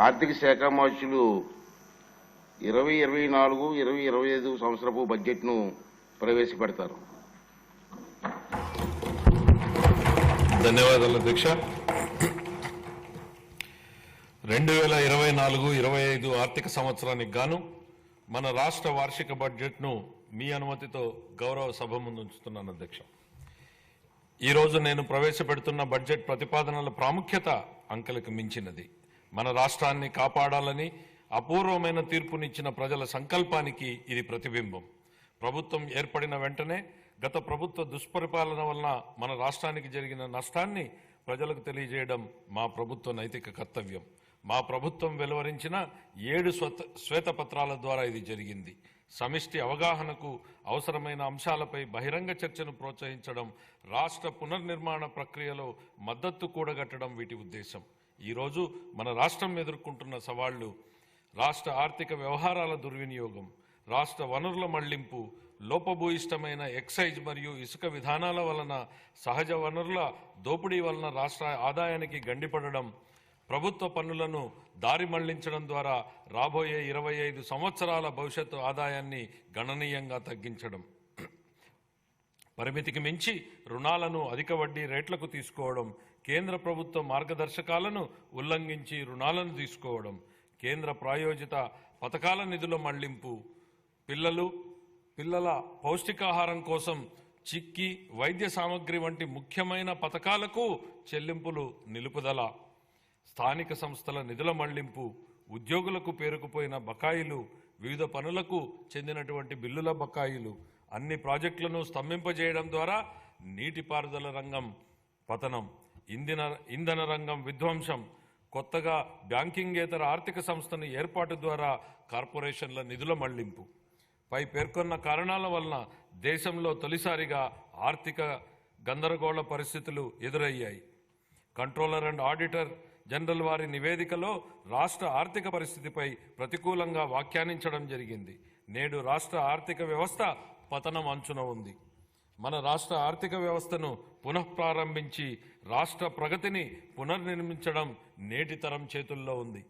ఆర్థిక శాఖ మార్చులు 2024-2025 సంవత్సరపు బడ్జెట్ను ప్రవేశపెడతారు. ధన్యవాదాలు అధ్యక్ష. 2024-25 ఆర్థిక సంవత్సరానికి గాను మన రాష్ట్ర వార్షిక బడ్జెట్ను మీ అనుమతితో గౌరవ సభ ముందు ఉంచుతున్నాను అధ్యక్ష. ఈరోజు నేను ప్రవేశపెడుతున్న బడ్జెట్ ప్రతిపాదనల ప్రాముఖ్యత అంకెలకు మించినది. మన రాష్ట్రాన్ని కాపాడాలని అపూర్వమైన తీర్పునిచ్చిన ప్రజల సంకల్పానికి ఇది ప్రతిబింబం. ప్రభుత్వం ఏర్పడిన వెంటనే గత ప్రభుత్వ దుష్పరిపాలన వలన మన రాష్ట్రానికి జరిగిన నష్టాన్ని ప్రజలకు తెలియజేయడం మా ప్రభుత్వ నైతిక కర్తవ్యం. మా ప్రభుత్వం వెలువరించిన 7 శ్వేతపత్రాల ద్వారా ఇది జరిగింది. సమిష్టి అవగాహనకు అవసరమైన అంశాలపై బహిరంగ చర్చను ప్రోత్సహించడం, రాష్ట్ర పునర్నిర్మాణ ప్రక్రియలో మద్దతు కూడగట్టడం వీటి ఉద్దేశం. ఈరోజు మన రాష్ట్రం ఎదుర్కొంటున్న సవాళ్లు రాష్ట్ర ఆర్థిక వ్యవహారాల దుర్వినియోగం, రాష్ట్ర వనరుల మళ్లింపు, లోపభూయిష్టమైన ఎక్సైజ్ మరియు ఇసుక విధానాల వలన సహజ వనరుల దోపిడీ వలన రాష్ట్ర ఆదాయానికి గండిపడడం, ప్రభుత్వ పన్నులను దారి మళ్లించడం ద్వారా రాబోయే 25 సంవత్సరాల భవిష్యత్తు ఆదాయాన్ని గణనీయంగా తగ్గించడం, పరిమితికి మించి రుణాలను అధిక వడ్డీ రేట్లకు తీసుకోవడం, కేంద్ర ప్రభుత్వ మార్గదర్శకాలను ఉల్లంఘించి రుణాలను తీసుకోవడం, కేంద్ర ప్రాయోజిత పథకాల నిధుల మళ్లింపు, పిల్లల పౌష్టికాహారం కోసం చిక్కి వైద్య సామగ్రి వంటి ముఖ్యమైన పథకాలకు చెల్లింపులు నిలుపుదల, స్థానిక సంస్థల నిధుల మళ్లింపు, ఉద్యోగులకు పేరుకుపోయిన బకాయిలు, వివిధ పనులకు చెందినటువంటి బిల్లుల బకాయిలు, అన్ని ప్రాజెక్టులను స్తంభింపజేయడం ద్వారా నీటిపారుదల రంగం పతనం, ఇంధన రంగం విధ్వంసం, కొత్తగా బ్యాంకింగేతర ఆర్థిక సంస్థను ఏర్పాటు ద్వారా కార్పొరేషన్ల నిధుల మళ్లింపు. పై పేర్కొన్న కారణాల వలన దేశంలో తొలిసారిగా ఆర్థిక గందరగోళ పరిస్థితులు ఎదురయ్యాయి. కంట్రోలర్ అండ్ ఆడిటర్ జనరల్ వారి నివేదికలో రాష్ట్ర ఆర్థిక పరిస్థితిపై ప్రతికూలంగా వ్యాఖ్యానించడం జరిగింది. నేడు రాష్ట్ర ఆర్థిక వ్యవస్థ పతనం అంచున ఉంది. మన రాష్ట్ర ఆర్థిక వ్యవస్థను పునఃప్రారంభించి రాష్ట్ర ప్రగతిని పునర్నిర్మించడం నేటి తరం చేతుల్లో ఉంది.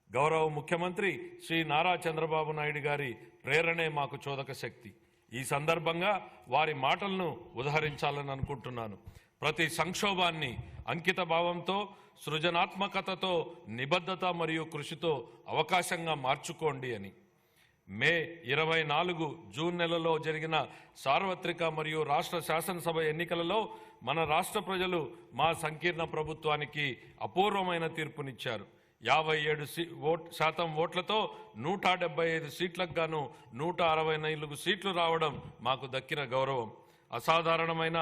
గౌరవ ముఖ్యమంత్రి శ్రీ నారా చంద్రబాబు నాయుడు గారి ప్రేరణే మాకు చోదక శక్తి. ఈ సందర్భంగా వారి మాటలను ఉదహరించాలని అనుకుంటున్నాను. ప్రతి సంక్షోభాన్ని అంకిత భావంతో, సృజనాత్మకతతో, నిబద్ధత మరియు కృషితో అవకాశంగా మార్చుకోండి అని. మే 24 జూన్ నెలలో జరిగిన సార్వత్రిక మరియు రాష్ట్ర శాసనసభ ఎన్నికలలో మన రాష్ట్ర ప్రజలు మా సంకీర్ణ ప్రభుత్వానికి అపూర్వమైన తీర్పునిచ్చారు. 57% ఓట్లతో 175 సీట్లకు గాను 164 సీట్లు రావడం మాకు దక్కిన గౌరవం. అసాధారణమైన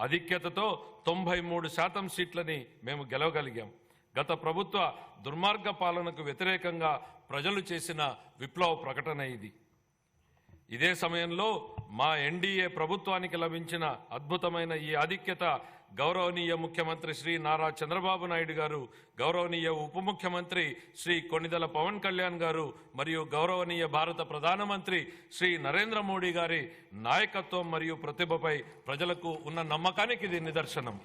ఆధిక్యతతో 93% సీట్లని మేము గెలవగలిగాం. గత ప్రభుత్వ దుర్మార్గ పాలనకు వ్యతిరేకంగా ప్రజలు చేసిన విప్లవ ప్రకటన ఇది. ఇదే సమయంలో మా ఎన్డీఏ ప్రభుత్వానికి లభించిన అద్భుతమైన ఈ ఆధిక్యత గౌరవనీయ ముఖ్యమంత్రి శ్రీ నారా చంద్రబాబు నాయుడు గారు, గౌరవనీయ ఉప ముఖ్యమంత్రి శ్రీ కొణిదెల పవన్ కళ్యాణ్ గారు మరియు గౌరవనీయ భారత ప్రధానమంత్రి శ్రీ నరేంద్ర మోడీ గారి నాయకత్వం మరియు ప్రతిభపై ప్రజలకు ఉన్న నమ్మకానికి ఇది నిదర్శనం.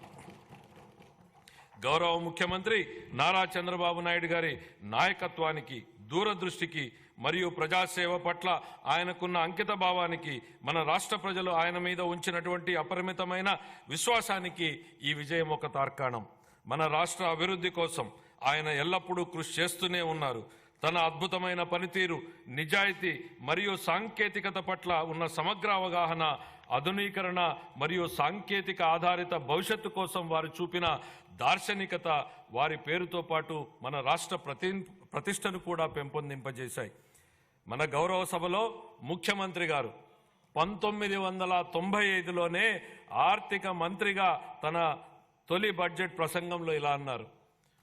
గౌరవ ముఖ్యమంత్రి నారా చంద్రబాబు నాయుడు గారి నాయకత్వానికి, దూరదృష్టికి మరియు ప్రజాసేవ పట్ల ఆయనకున్న అంకిత భావానికి, మన రాష్ట్ర ప్రజలు ఆయన మీద ఉంచినటువంటి అపరిమితమైన విశ్వాసానికి ఈ విజయం ఒక తార్కాణం. మన రాష్ట్ర అభివృద్ధి కోసం ఆయన ఎల్లప్పుడూ కృషి చేస్తూనే ఉన్నారు. తన అద్భుతమైన పనితీరు, నిజాయితీ మరియు సాంకేతికత పట్ల ఉన్న సమగ్ర అవగాహన, ఆధునీకరణ మరియు సాంకేతిక ఆధారిత భవిష్యత్తు కోసం వారు చూపిన దార్శనికత వారి పేరుతో పాటు మన రాష్ట్ర ప్రతిష్టను కూడా పెంపొందింపజేశాయి. మన గౌరవ సభలో ముఖ్యమంత్రి గారు 1995లోనే ఆర్థిక మంత్రిగా తన తొలి బడ్జెట్ ప్రసంగంలో ఇలా అన్నారు.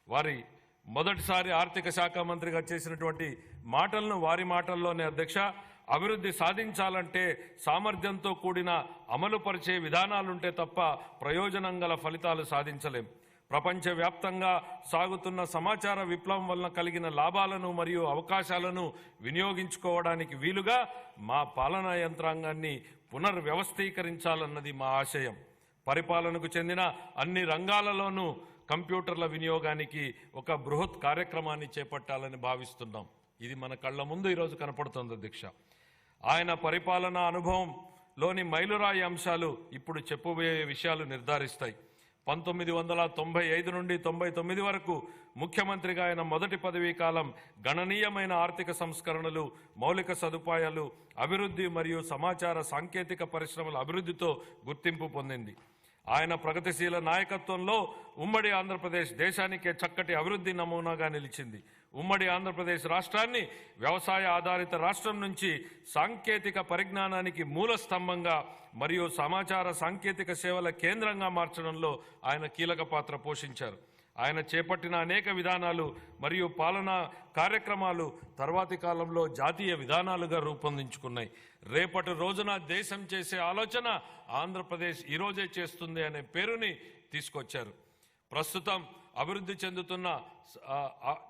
వారి మొదటిసారి ఆర్థిక శాఖ మంత్రిగా చేసినటువంటి మాటలను వారి మాటల్లోనే, అధ్యక్ష, అభివృద్ధి సాధించాలంటే సామర్థ్యంతో కూడిన అమలుపరిచే విధానాలుంటే తప్ప ప్రయోజనం గల ఫలితాలు సాధించలేం. ప్రపంచవ్యాప్తంగా సాగుతున్న సమాచార విప్లవం వలన కలిగిన లాభాలను మరియు అవకాశాలను వినియోగించుకోవడానికి వీలుగా మా పాలనా యంత్రాంగాన్ని పునర్వ్యవస్థీకరించాలన్నది మా ఆశయం. పరిపాలనకు చెందిన అన్ని రంగాలలోనూ కంప్యూటర్ల వినియోగానికి ఒక బృహత్ కార్యక్రమాన్ని చేపట్టాలని భావిస్తున్నాం. ఇది మన కళ్ళ ముందు ఈరోజు కనపడుతుంది అధ్యక్ష. ఆయన పరిపాలనా అనుభవంలోని మైలురాయి అంశాలు ఇప్పుడు చెప్పబోయే విషయాలు నిర్ధారిస్తాయి. 1995 నుండి 99 వరకు ముఖ్యమంత్రిగా ఆయన మొదటి పదవీ కాలం గణనీయమైన ఆర్థిక సంస్కరణలు, మౌలిక సదుపాయాలు అభివృద్ధి మరియు సమాచార సాంకేతిక పరిశ్రమల అభివృద్ధితో గుర్తింపు పొందింది. ఆయన ప్రగతిశీల నాయకత్వంలో ఉమ్మడి ఆంధ్రప్రదేశ్ దేశానికే చక్కటి అభివృద్ధి నమూనాగా నిలిచింది. ఉమ్మడి ఆంధ్రప్రదేశ్ రాష్ట్రాన్ని వ్యవసాయ ఆధారిత రాష్ట్రం నుంచి సాంకేతిక పరిజ్ఞానానికి మూల స్తంభంగా మరియు సమాచార సాంకేతిక సేవల కేంద్రంగా మార్చడంలో ఆయన కీలక పాత్ర పోషించారు. ఆయన చేపట్టిన అనేక విధానాలు మరియు పాలనా కార్యక్రమాలు తర్వాతి కాలంలో జాతీయ విధానాలుగా రూపొందించుకున్నాయి. రేపటి రోజున దేశం చేసే ఆలోచన ఆంధ్రప్రదేశ్ ఈరోజే చేస్తుంది అనే పేరుని తీసుకొచ్చారు. ప్రస్తుతం అభివృద్ధి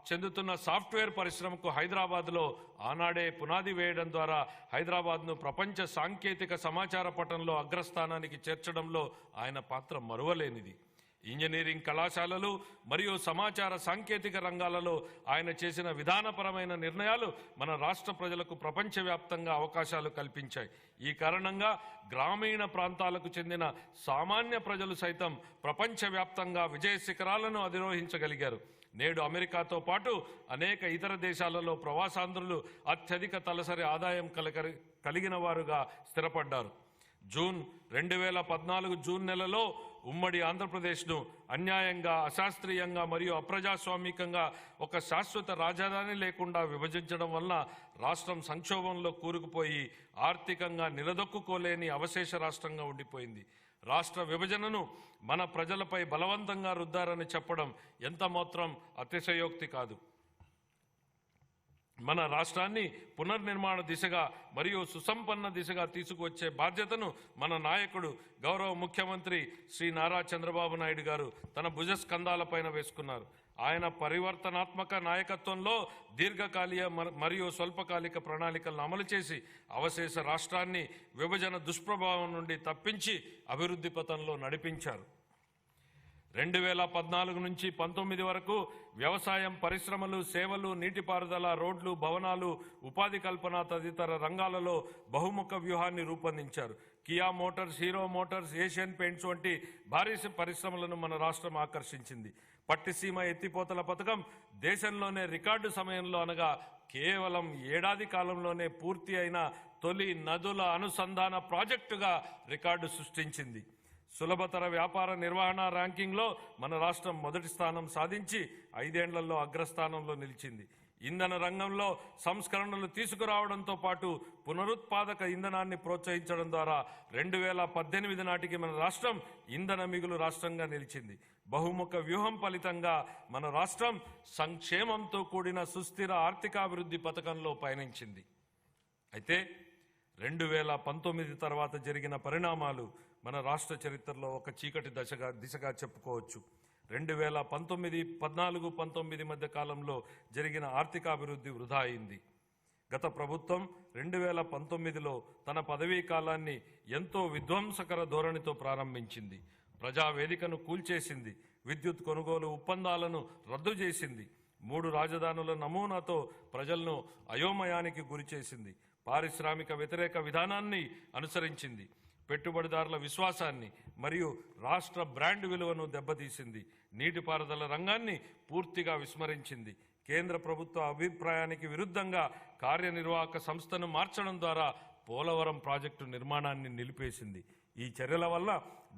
చెందుతున్న సాఫ్ట్వేర్ పరిశ్రమకు హైదరాబాద్లో ఆనాడే పునాది వేయడం ద్వారా హైదరాబాద్ను ప్రపంచ సాంకేతిక సమాచార పటంలో అగ్రస్థానానికి చేర్చడంలో ఆయన పాత్ర మరువలేనిది. ఇంజనీరింగ్ కళాశాలలు మరియు సమాచార సాంకేతిక రంగాలలో ఆయన చేసిన విధానపరమైన నిర్ణయాలు మన రాష్ట్ర ప్రజలకు ప్రపంచవ్యాప్తంగా అవకాశాలు కల్పించాయి. ఈ కారణంగా గ్రామీణ ప్రాంతాలకు చెందిన సామాన్య ప్రజలు సైతం ప్రపంచవ్యాప్తంగా విజయ శిఖరాలను అధిరోహించగలిగారు. నేడు అమెరికాతో పాటు అనేక ఇతర దేశాలలో ప్రవాసాంధ్రులు అత్యధిక తలసరి ఆదాయం కలిగిన వారుగా స్థిరపడ్డారు. 2014 జూన్ నెలలో ఉమ్మడి ఆంధ్రప్రదేశ్ను అన్యాయంగా, అశాస్త్రీయంగా మరియు అప్రజాస్వామికంగా ఒక శాశ్వత రాజధాని లేకుండా విభజించడం వలన రాష్ట్రం సంక్షోభంలో కూరుకుపోయి ఆర్థికంగా నిలదొక్కుకోలేని అవశేష రాష్ట్రంగా ఉండిపోయింది. రాష్ట్ర విభజనను మన ప్రజలపై బలవంతంగా రుద్దారని చెప్పడం ఎంత మాత్రం అతిశయోక్తి కాదు. మన రాష్ట్రాన్ని పునర్నిర్మాణ దిశగా మరియు సుసంపన్న దిశగా తీసుకువచ్చే బాధ్యతను మన నాయకుడు గౌరవ ముఖ్యమంత్రి శ్రీ నారా చంద్రబాబు నాయుడు గారు తన భుజస్కంధాలపైన వేసుకున్నారు. ఆయన పరివర్తనాత్మక నాయకత్వంలో దీర్ఘకాలిక మరియు స్వల్పకాలిక ప్రణాళికలను అమలు చేసి అవశేష రాష్ట్రాన్ని విభజన దుష్ప్రభావం నుండి తప్పించి అభివృద్ధి పథంలో నడిపించారు. 2014 నుంచి 19 వరకు వ్యవసాయం, పరిశ్రమలు, సేవలు, నీటిపారుదల, రోడ్లు, భవనాలు, ఉపాధి కల్పన తదితర రంగాలలో బహుముఖ వ్యూహాన్ని రూపొందించారు. Kia Motors, hero Motors, Asian paints వంటి భారీ పరిశ్రమలను మన రాష్ట్రం ఆకర్షించింది. పట్టిసీమ ఎత్తిపోతల పథకం దేశంలోనే రికార్డు సమయంలో అనగా కేవలం ఏడాది కాలంలోనే పూర్తి అయిన తొలి నదుల అనుసంధాన ప్రాజెక్టుగా రికార్డు సృష్టించింది. సులభతర వ్యాపార నిర్వహణ ర్యాంకింగ్లో మన రాష్ట్రం మొదటి స్థానం సాధించి 5 ఏళ్లలో అగ్రస్థానంలో నిలిచింది. ఇంధన రంగంలో సంస్కరణలు తీసుకురావడంతో పాటు పునరుత్పాదక ఇంధనాన్ని ప్రోత్సహించడం ద్వారా 2018 నాటికి మన రాష్ట్రం ఇంధన మిగులు రాష్ట్రంగా నిలిచింది. బహుముఖ వ్యూహం ఫలితంగా మన రాష్ట్రం సంక్షేమంతో కూడిన సుస్థిర ఆర్థికాభివృద్ధి పథకంలో పయనించింది. అయితే 2019 తర్వాత జరిగిన పరిణామాలు మన రాష్ట్ర చరిత్రలో ఒక చీకటి దిశగా చెప్పుకోవచ్చు. 2014-19 మధ్య కాలంలో జరిగిన ఆర్థికాభివృద్ధి వృధా అయింది. గత ప్రభుత్వం 2019లో తన పదవీ కాలాన్ని ఎంతో విధ్వంసకర ధోరణితో ప్రారంభించింది. ప్రజావేదికను కూల్చేసింది. విద్యుత్ కొనుగోలు ఒప్పందాలను రద్దు చేసింది. 3 రాజధానుల నమూనాతో ప్రజలను అయోమయానికి గురిచేసింది. పారిశ్రామిక వ్యతిరేక విధానాన్ని అనుసరించింది. పెట్టుబడిదారుల విశ్వాసాన్ని మరియు రాష్ట్ర బ్రాండ్ విలువను దెబ్బతీసింది. నీటిపారుదల రంగాన్ని పూర్తిగా విస్మరించింది. కేంద్ర ప్రభుత్వ అభిప్రాయానికి విరుద్ధంగా కార్యనిర్వాహక సంస్థను మార్చడం ద్వారా పోలవరం ప్రాజెక్టు నిర్మాణాన్ని నిలిపేసింది. ఈ చర్యల వల్ల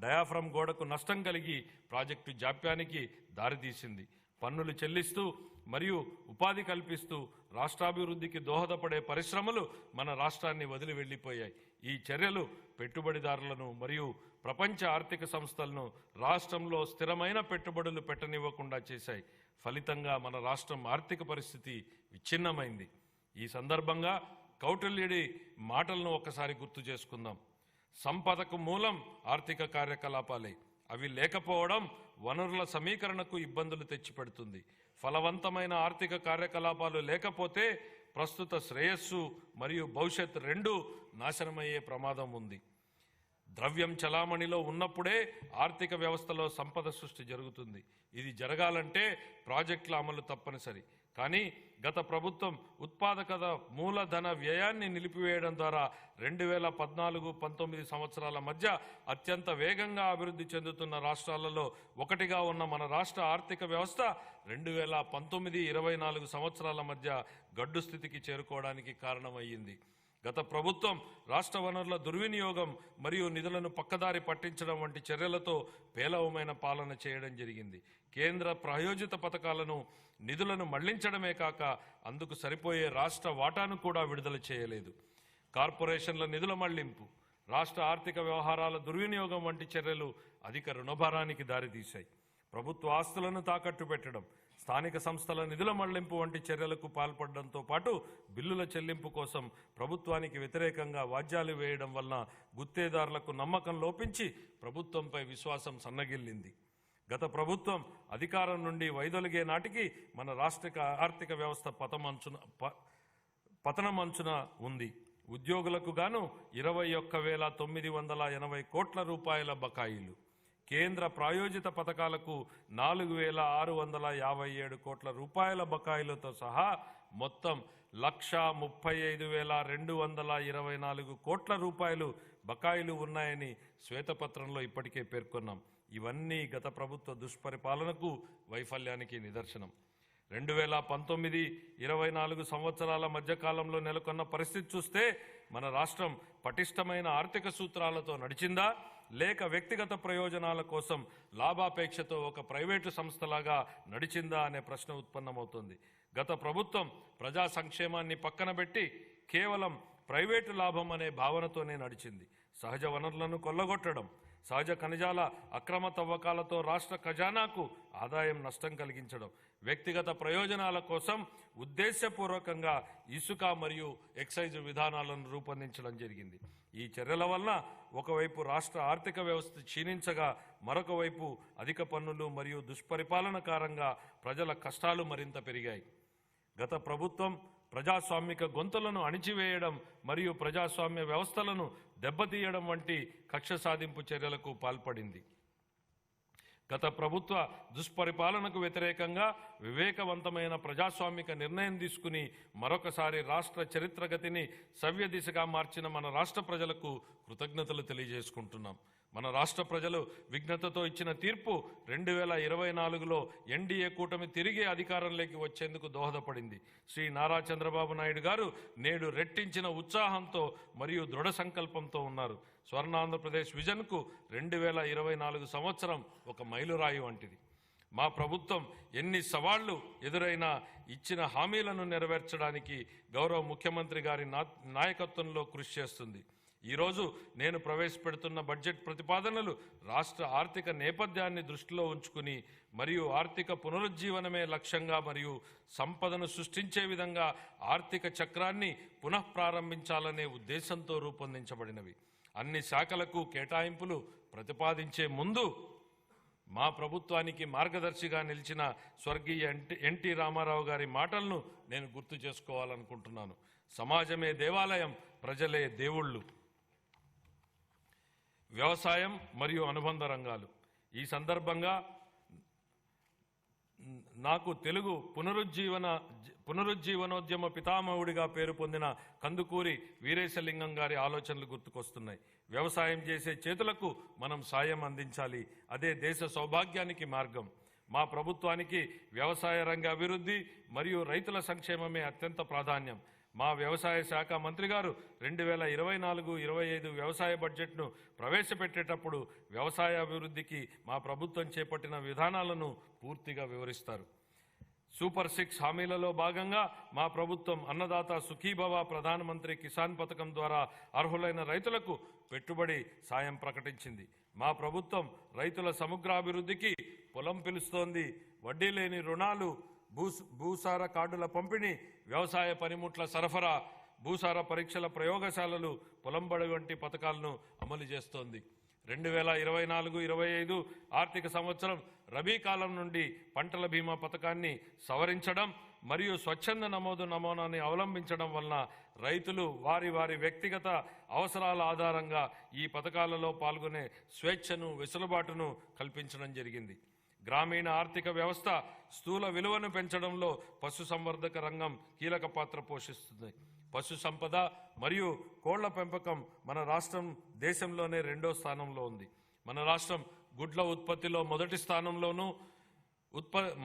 డయాఫ్రమ్ గోడకు నష్టం కలిగి ప్రాజెక్టు జాప్యానికి దారితీసింది. పన్నులు చెల్లిస్తూ మరియు ఉపాధి కల్పిస్తూ రాష్ట్రాభివృద్ధికి దోహదపడే పరిశ్రమలు మన రాష్ట్రాన్ని వదిలి వెళ్లిపోయాయి. ఈ చర్యలు పెట్టుబడిదారులను మరియు ప్రపంచ ఆర్థిక సంస్థలను రాష్ట్రంలో స్థిరమైన పెట్టుబడులు పెట్టనివ్వకుండా చేశాయి. ఫలితంగా మన రాష్ట్రం ఆర్థిక పరిస్థితి విచ్ఛిన్నమైంది. ఈ సందర్భంగా కౌటిల్యుడి మాటలను ఒకసారి గుర్తు చేసుకుందాం. సంపదకు మూలం ఆర్థిక కార్యకలాపాలే. అవి లేకపోవడం వనరుల సమీకరణకు ఇబ్బందులు తెచ్చిపెడుతుంది. ఫలవంతమైన ఆర్థిక కార్యకలాపాలు లేకపోతే ప్రస్తుత శ్రేయస్సు మరియు భవిష్యత్ రెండూ నాశనమయ్యే ప్రమాదం ఉంది. ద్రవ్యం చలామణిలో ఉన్నప్పుడే ఆర్థిక వ్యవస్థలో సంపద సృష్టి జరుగుతుంది. ఇది జరగాలంటే ప్రాజెక్టుల అమలు తప్పనిసరి. కానీ గత ప్రభుత్వం ఉత్పాదకత మూలధన వ్యయాన్ని నిలిపివేయడం ద్వారా 2014-19 సంవత్సరాల మధ్య అత్యంత వేగంగా అభివృద్ధి చెందుతున్న రాష్ట్రాలలో ఒకటిగా ఉన్న మన రాష్ట్ర ఆర్థిక వ్యవస్థ 2019-24 సంవత్సరాల మధ్య గడ్డు స్థితికి చేరుకోవడానికి కారణమయ్యింది. గత ప్రభుత్వం రాష్ట్ర వనరుల దుర్వినియోగం మరియు నిధులను పక్కదారి పట్టించడం వంటి చర్యలతో పేలవమైన పాలన చేయడం జరిగింది. కేంద్ర ప్రాయోజిత పథకాలను నిధులను మళ్లించడమే కాక అందుకు సరిపోయే రాష్ట్ర వాటాను కూడా విడుదల చేయలేదు. కార్పొరేషన్ల నిధుల మళ్లింపు, రాష్ట్ర ఆర్థిక వ్యవహారాల దుర్వినియోగం వంటి చర్యలు అధిక రుణభారానికి దారితీశాయి. ప్రభుత్వ ఆస్తులను తాకట్టు పెట్టడం, స్థానిక సంస్థల నిధుల మళ్లింపు వంటి చర్యలకు పాల్పడడంతో పాటు బిల్లుల చెల్లింపు కోసం ప్రభుత్వానికి వ్యతిరేకంగా వాద్యాలు వేయడం వలన గుత్తేదారులకు నమ్మకం లోపించి ప్రభుత్వంపై విశ్వాసం సన్నగిల్లింది. గత ప్రభుత్వం అధికారం నుండి వైదొలిగే నాటికి మన రాష్ట్ర ఆర్థిక వ్యవస్థ పతనమంచున ఉంది. ఉద్యోగులకు గాను 21,980 కోట్ల రూపాయల బకాయిలు, కేంద్ర ప్రాయోజిత పథకాలకు 4,657 కోట్ల రూపాయల బకాయిలతో సహా మొత్తం 1,35,224 కోట్ల రూపాయలు బకాయిలు ఉన్నాయని శ్వేతపత్రంలో ఇప్పటికే పేర్కొన్నాం. ఇవన్నీ గత ప్రభుత్వ దుష్పరిపాలనకు, వైఫల్యానికి నిదర్శనం. 2019-24 సంవత్సరాల మధ్యకాలంలో నెలకొన్న పరిస్థితి చూస్తే మన రాష్ట్రం పటిష్టమైన ఆర్థిక సూత్రాలతో నడిచిందా, లేక వ్యక్తిగత ప్రయోజనాల కోసం లాభాపేక్షతో ఒక ప్రైవేటు సంస్థలాగా నడిచిందా అనే ప్రశ్న ఉత్పన్నమవుతుంది. గత ప్రభుత్వం ప్రజా సంక్షేమాన్ని పక్కన పెట్టి కేవలం ప్రైవేటు లాభం అనే భావనతోనే నడిచింది. సహజ వనరులను కొల్లగొట్టడం, సహజ ఖనిజాల అక్రమ తవ్వకాలతో రాష్ట్ర ఖజానాకు ఆదాయం నష్టం కలిగించడం, వ్యక్తిగత ప్రయోజనాల కోసం ఉద్దేశపూర్వకంగా ఇసుక మరియు ఎక్సైజ్ విధానాలను రూపొందించడం జరిగింది. ఈ చర్యల వలన ఒకవైపు రాష్ట్ర ఆర్థిక వ్యవస్థ క్షీణించగా, మరొక వైపు అధిక పన్నులు మరియు దుష్పరిపాలన కారణంగా ప్రజల కష్టాలు మరింత పెరిగాయి. గత ప్రభుత్వం ప్రజాస్వామిక గొంతులను అణిచివేయడం మరియు ప్రజాస్వామ్య వ్యవస్థలను దెబ్బతీయడం వంటి కక్ష సాధింపు చర్యలకు పాల్పడింది. గత ప్రభుత్వ దుష్పరిపాలనకు వ్యతిరేకంగా వివేకవంతమైన ప్రజాస్వామిక నిర్ణయం తీసుకుని మరొకసారి రాష్ట్ర చరిత్రగతిని సవ్య దిశగా మార్చిన మన రాష్ట్ర ప్రజలకు కృతజ్ఞతలు తెలియజేసుకుంటున్నాం. మన రాష్ట్ర ప్రజలు విఘ్నతతో ఇచ్చిన తీర్పు 2024లో ఎన్డీఏ కూటమి తిరిగి అధికారంలోకి వచ్చేందుకు దోహదపడింది. శ్రీ నారా చంద్రబాబు నాయుడు గారు నేడు రెట్టించిన ఉత్సాహంతో మరియు దృఢ సంకల్పంతో ఉన్నారు. స్వర్ణాంధ్రప్రదేశ్ విజన్కు 2024 సంవత్సరం ఒక మైలురాయి వంటిది. మా ప్రభుత్వం ఎన్ని సవాళ్లు ఎదురైనా ఇచ్చిన హామీలను నెరవేర్చడానికి గౌరవ ముఖ్యమంత్రి గారి నాయకత్వంలో కృషి చేస్తుంది. ఈరోజు నేను ప్రవేశపెడుతున్న బడ్జెట్ ప్రతిపాదనలు రాష్ట్ర ఆర్థిక నేపథ్యాన్ని దృష్టిలో ఉంచుకుని మరియు ఆర్థిక పునరుజ్జీవనమే లక్ష్యంగా మరియు సంపదను సృష్టించే విధంగా ఆర్థిక చక్రాన్ని పునఃప్రారంభించాలనే ఉద్దేశంతో రూపొందించబడినవి. అన్ని శాఖలకు కేటాయింపులు ప్రతిపాదించే ముందు మా ప్రభుత్వానికి మార్గదర్శిగా నిలిచిన స్వర్గీయ ఎన్టీ రామారావు గారి మాటలను నేను గుర్తు చేసుకోవాలనుకుంటున్నాను. సమాజమే దేవాలయం, ప్రజలే దేవుళ్ళు. వ్యవసాయం మరియు అనుబంధ రంగాలు. ఈ సందర్భంగా నాకు తెలుగు పునరుజ్జీవనోద్యమ పితామహుడిగా పేరు పొందిన కందుకూరి వీరేశలింగం గారి ఆలోచనలు గుర్తుకొస్తున్నాయి. వ్యవసాయం చేసే చేతులకు మనం సాయం అందించాలి, అదే దేశ సౌభాగ్యానికి మార్గం. మా ప్రభుత్వానికి వ్యవసాయ రంగ అభివృద్ధి మరియు రైతుల సంక్షేమమే అత్యంత ప్రాధాన్యం. మా వ్యవసాయ శాఖ మంత్రి గారు 2024-25 వ్యవసాయ బడ్జెట్ను ప్రవేశపెట్టేటప్పుడు వ్యవసాయ అభివృద్ధికి మా ప్రభుత్వం చేపట్టిన విధానాలను పూర్తిగా వివరిస్తారు. సూపర్ 6 హామీలలో భాగంగా మా ప్రభుత్వం అన్నదాత సుఖీభవ, ప్రధానమంత్రి కిసాన్ పథకం ద్వారా అర్హులైన రైతులకు పెట్టుబడి సాయం ప్రకటించింది. మా ప్రభుత్వం రైతుల సమగ్రాభివృద్ధికి పొలం పిలుస్తోంది. వడ్డీ లేని రుణాలు, భూసార కార్డుల పంపిణీ, వ్యవసాయ పనిముట్ల సరఫరా, భూసార పరీక్షల ప్రయోగశాలలు, పొలంబడి వంటి పథకాలను అమలు చేస్తోంది. 2024-25 ఆర్థిక సంవత్సరం రబీ కాలం నుండి పంటల బీమా పథకాన్ని సవరించడం మరియు స్వచ్ఛంద నమూనాని అవలంబించడం వలన రైతులు వారి వారి వ్యక్తిగత అవసరాల ఆధారంగా ఈ పథకాలలో పాల్గొనే స్వేచ్ఛను, వెసులుబాటును కల్పించడం జరిగింది. గ్రామీణ ఆర్థిక వ్యవస్థ స్థూల విలువను పెంచడంలో పశుసంవర్ధక రంగం కీలక పాత్ర పోషిస్తుంది. పశు సంపద మరియు కోళ్ల పెంపకం మన రాష్ట్రం దేశంలోనే 2వ స్థానంలో ఉంది. మన రాష్ట్రం గుడ్ల ఉత్పత్తిలో మొదటి స్థానంలోనూ,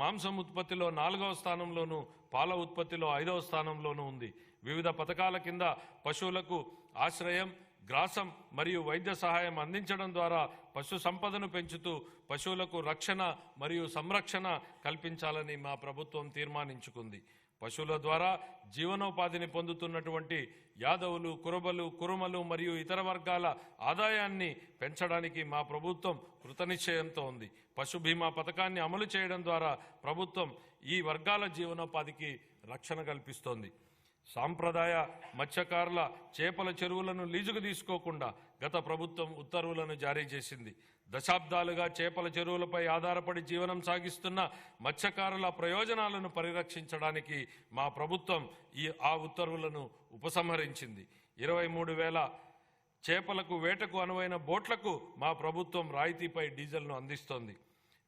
మాంసం ఉత్పత్తిలో 4వ స్థానంలోనూ, పాల ఉత్పత్తిలో 5వ స్థానంలోనూ ఉంది. వివిధ పథకాల కింద పశువులకు ఆశ్రయం, గ్రాసం మరియు వైద్య సహాయం అందించడం ద్వారా పశు సంపదను పెంచుతూ పశువులకు రక్షణ మరియు సంరక్షణ కల్పించాలని మా ప్రభుత్వం తీర్మానించుకుంది. పశువుల ద్వారా జీవనోపాధిని పొందుతున్నటువంటి యాదవులు, కురబలు, కురుమలు మరియు ఇతర వర్గాల ఆదాయాన్ని పెంచడానికి మా ప్రభుత్వం కృతనిశ్చయంతో ఉంది. పశు బీమా పథకాన్ని అమలు చేయడం ద్వారా ప్రభుత్వం ఈ వర్గాల జీవనోపాధికి రక్షణ కల్పిస్తోంది. సాంప్రదాయ మత్స్యకారుల చేపల చెరువులను లీజుకు తీసుకోకుండా గత ప్రభుత్వం ఉత్తర్వులను జారీ చేసింది. దశాబ్దాలుగా చేపల చెరువులపై ఆధారపడి జీవనం సాగిస్తున్న మత్స్యకారుల ప్రయోజనాలను పరిరక్షించడానికి మా ప్రభుత్వం ఆ ఉత్తర్వులను ఉపసంహరించింది. 23,000 చేపలకు, వేటకు అనువైన బోట్లకు మా ప్రభుత్వం రాయితీపై డీజిల్ను అందిస్తోంది.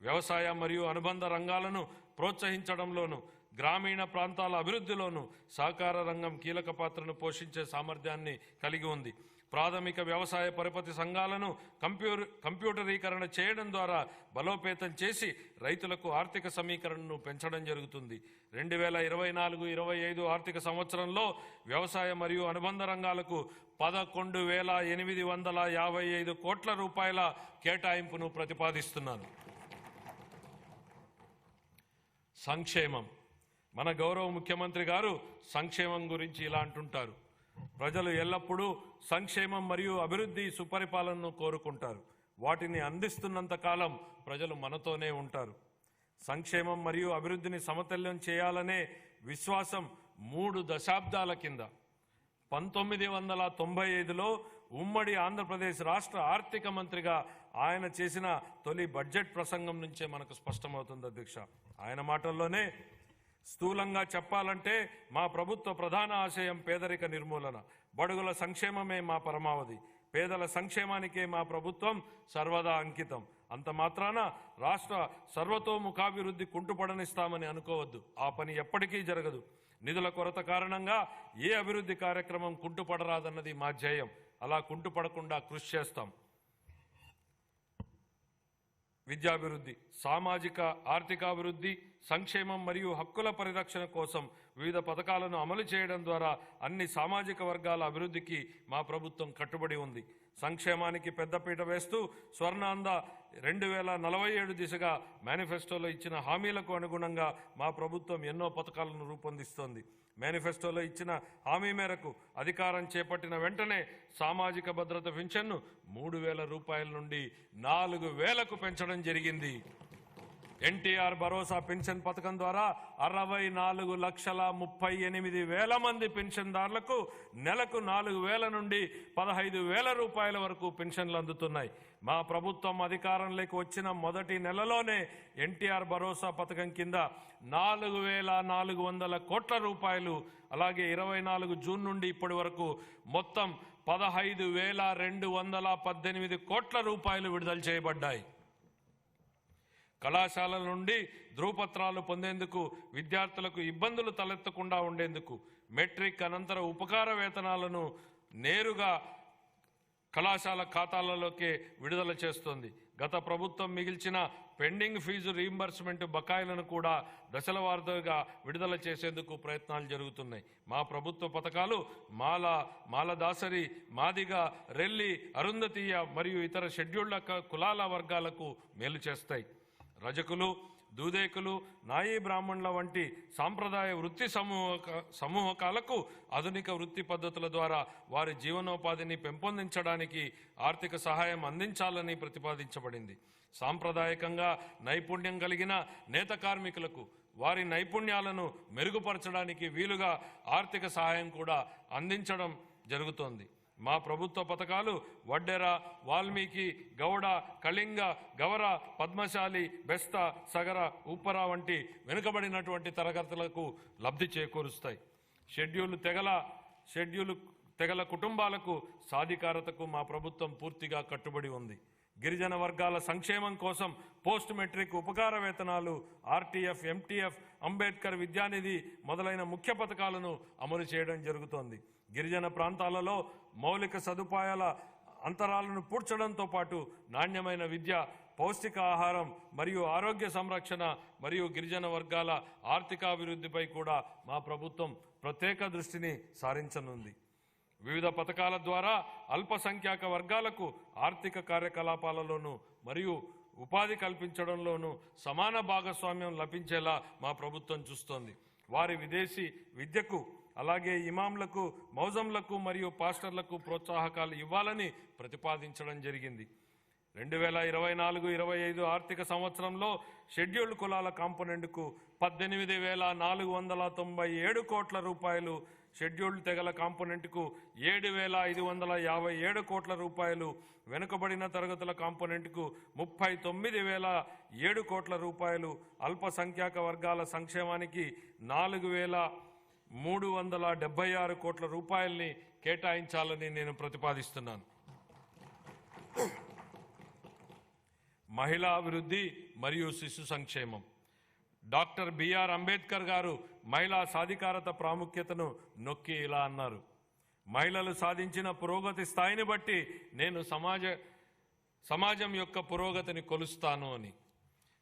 వ్యవసాయ మరియు అనుబంధ రంగాలను ప్రోత్సహించడంలోనూ, గ్రామీణ ప్రాంతాల అభివృద్ధిలోనూ సహకార రంగం కీలక పాత్రను పోషించే సామర్థ్యాన్ని కలిగి ఉంది. ప్రాథమిక వ్యవసాయ పరపతి సంఘాలను కంప్యూటరీకరణ చేయడం ద్వారా బలోపేతం చేసి రైతులకు ఆర్థిక సమీకరణను పెంచడం జరుగుతుంది. 2024-25 ఆర్థిక సంవత్సరంలో వ్యవసాయ మరియు అనుబంధ రంగాలకు 11,855 కోట్ల రూపాయల కేటాయింపును ప్రతిపాదిస్తున్నాను. సంక్షేమం. మన గౌరవ ముఖ్యమంత్రి గారు సంక్షేమం గురించి ఇలా అంటుంటారు: ప్రజలు ఎల్లప్పుడూ సంక్షేమం మరియు అభివృద్ధి, సుపరిపాలనను కోరుకుంటారు. వాటిని అందిస్తున్నంత కాలం ప్రజలు మనతోనే ఉంటారు. సంక్షేమం మరియు అభివృద్ధిని సమతుల్యం చేయాలనే విశ్వాసం 3 దశాబ్దాల కింద 1995లో ఉమ్మడి ఆంధ్రప్రదేశ్ రాష్ట్ర ఆర్థిక మంత్రిగా ఆయన చేసిన తొలి బడ్జెట్ ప్రసంగం నుంచే మనకు స్పష్టమవుతుంది అధ్యక్ష. ఆయన మాటల్లోనే స్థూలంగా చెప్పాలంటే మా ప్రభుత్వ ప్రధాన ఆశయం పేదరిక నిర్మూలన, బడుగుల సంక్షేమమే మా పరమావధి. పేదల సంక్షేమానికే మా ప్రభుత్వం సర్వదా అంకితం. అంత మాత్రాన రాష్ట్ర సర్వతోముఖాభివృద్ధి కుంటుపడనిస్తామని అనుకోవద్దు. ఆ పని ఎప్పటికీ జరగదు. నిధుల కొరత కారణంగా ఏ అభివృద్ధి కార్యక్రమం కుంటుపడరాదన్నది మా ధ్యేయం. అలా కుంటుపడకుండా కృషి చేస్తాం. విద్యాభివృద్ధి, సామాజిక ఆర్థికాభివృద్ధి, సంక్షేమం మరియు హక్కుల పరిరక్షణ కోసం వివిధ పథకాలను అమలు చేయడం ద్వారా అన్ని సామాజిక వర్గాల అభివృద్ధికి మా ప్రభుత్వం కట్టుబడి ఉంది. సంక్షేమానికి పెద్దపీట వేస్తూ స్వర్ణాంధ్ర 2047 దిశగా మేనిఫెస్టోలో ఇచ్చిన హామీలకు అనుగుణంగా మా ప్రభుత్వం ఎన్నో పథకాలను రూపొందిస్తోంది. మేనిఫెస్టోలో ఇచ్చిన హామీ మేరకు అధికారం చేపట్టిన వెంటనే సామాజిక భద్రత పెన్షన్ను 3,000 రూపాయల నుండి 4,000కు పెంచడం జరిగింది. ఎన్టీఆర్ భరోసా పెన్షన్ పథకం ద్వారా 64,38,000 మంది పెన్షన్దారులకు నెలకు 4,000 నుండి 15,000 రూపాయల వరకు పెన్షన్లు అందుతున్నాయి. మా ప్రభుత్వం అధికారంలోకి వచ్చిన మొదటి నెలలోనే ఎన్టీఆర్ భరోసా పథకం కింద 4,400 కోట్ల రూపాయలు, అలాగే 24 జూన్ నుండి ఇప్పటి వరకు మొత్తం 15,218 కోట్ల రూపాయలు విడుదల చేయబడ్డాయి. కళాశాలల నుండి ధృవపత్రాలు పొందేందుకు విద్యార్థులకు ఇబ్బందులు తలెత్తకుండా ఉండేందుకు మెట్రిక్ అనంతర ఉపకార వేతనాలను నేరుగా కళాశాల ఖాతాలలోకే విడుదల చేస్తోంది. గత ప్రభుత్వం మిగిల్చిన పెండింగ్ ఫీజు రీయింబర్స్మెంట్ బకాయిలను కూడా దశల వారీగా విడుదల చేసేందుకు ప్రయత్నాలు జరుగుతున్నాయి. మా ప్రభుత్వ పథకాలు మాలదాసరి, మాదిగ, రెల్లి, అరుంధతీయ మరియు ఇతర షెడ్యూల్డ్ కులాల వర్గాలకు మేలు చేస్తాయి. రజకులు, దూదేకులు, నాయీ బ్రాహ్మణుల వంటి సాంప్రదాయ వృత్తి సమూహకాలకు ఆధునిక వృత్తి పద్ధతుల ద్వారా వారి జీవనోపాధిని పెంపొందించడానికి ఆర్థిక సహాయం అందించాలని ప్రతిపాదించబడింది. సాంప్రదాయకంగా నైపుణ్యం కలిగిన నేత కార్మికులకు వారి నైపుణ్యాలను మెరుగుపరచడానికి వీలుగా ఆర్థిక సహాయం కూడా అందించడం జరుగుతోంది. మా ప్రభుత్వ పథకాలు వడ్డెర, వాల్మీకి, గౌడ, కళింగ, గవర, పద్మశాలి, బెస్త, సగర, ఉప్పర వంటి వెనుకబడినటువంటి తరగతులకు లబ్ధి చేకూరుస్తాయి. షెడ్యూల్ తెగల కుటుంబాలకు సాధికారతకు మా ప్రభుత్వం పూర్తిగా కట్టుబడి ఉంది. గిరిజన వర్గాల సంక్షేమం కోసం పోస్ట్ మెట్రిక్ ఉపకార వేతనాలు, ఆర్టీఎఫ్, ఎంటీఎఫ్, అంబేద్కర్ విద్యానిధి మొదలైన ముఖ్య పథకాలను అమలు చేయడం జరుగుతోంది. గిరిజన ప్రాంతాలలో మౌలిక సదుపాయాల అంతరాలను పూడ్చడంతో పాటు నాణ్యమైన విద్య, పౌష్టిక ఆహారం మరియు ఆరోగ్య సంరక్షణ మరియు గిరిజన వర్గాల ఆర్థికాభివృద్ధిపై కూడా మా ప్రభుత్వం ప్రత్యేక దృష్టిని సారించనుంది. వివిధ పథకాల ద్వారా అల్పసంఖ్యాక వర్గాలకు ఆర్థిక కార్యకలాపాలలోనూ మరియు ఉపాధి కల్పించడంలోనూ సమాన భాగస్వామ్యం లభించేలా మా ప్రభుత్వం చూస్తోంది. వారి విదేశీ విద్యకు, అలాగే ఇమాంలకు, మౌజంలకు మరియు పాస్టర్లకు ప్రోత్సాహకాలు ఇవ్వాలని ప్రతిపాదించడం జరిగింది. 2024-25 ఆర్థిక సంవత్సరంలో షెడ్యూల్డ్ కులాల కాంపోనెంట్కు 18,497 కోట్ల రూపాయలు, షెడ్యూల్డ్ తెగల కాంపోనెంట్కు 7,557 కోట్ల రూపాయలు, వెనుకబడిన తరగతుల కాంపోనెంట్కు 39,007 కోట్ల రూపాయలు, అల్పసంఖ్యాక వర్గాల సంక్షేమానికి 4,376 కోట్ల రూపాయల్ని కేటాయించాలని నేను ప్రతిపాదిస్తున్నాను. మహిళా అభివృద్ధి మరియు శిశు సంక్షేమం. డాక్టర్ బిఆర్ అంబేద్కర్ గారు మహిళా సాధికారత ప్రాముఖ్యతను నొక్కి ఇలా అన్నారు: మహిళలు సాధించిన పురోగతి స్థాయిని బట్టి నేను సమాజం యొక్క పురోగతిని కొలుస్తాను అని.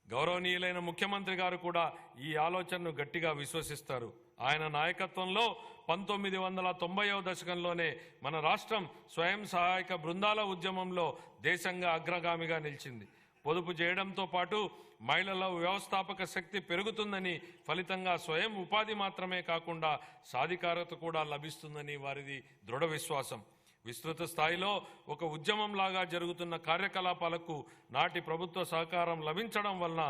గౌరవనీయులైన ముఖ్యమంత్రి గారు కూడా ఈ ఆలోచనను గట్టిగా విశ్వసిస్తారు. ఆయన నాయకత్వంలో 1990వ దశకంలోనే మన రాష్ట్రం స్వయం సహాయక బృందాల ఉద్యమంలో దేశంగా అగ్రగామిగా నిలిచింది. పొదుపు చేయడంతో పాటు మహిళల వ్యవస్థాపక శక్తి పెరుగుతుందని, ఫలితంగా స్వయం ఉపాధి మాత్రమే కాకుండా సాధికారత కూడా లభిస్తుందని వారిది దృఢ విశ్వాసం. విస్తృత స్థాయిలో ఒక ఉద్యమంలాగా జరుగుతున్న కార్యకలాపాలకు నాటి ప్రభుత్వ సహకారం లభించడం వలన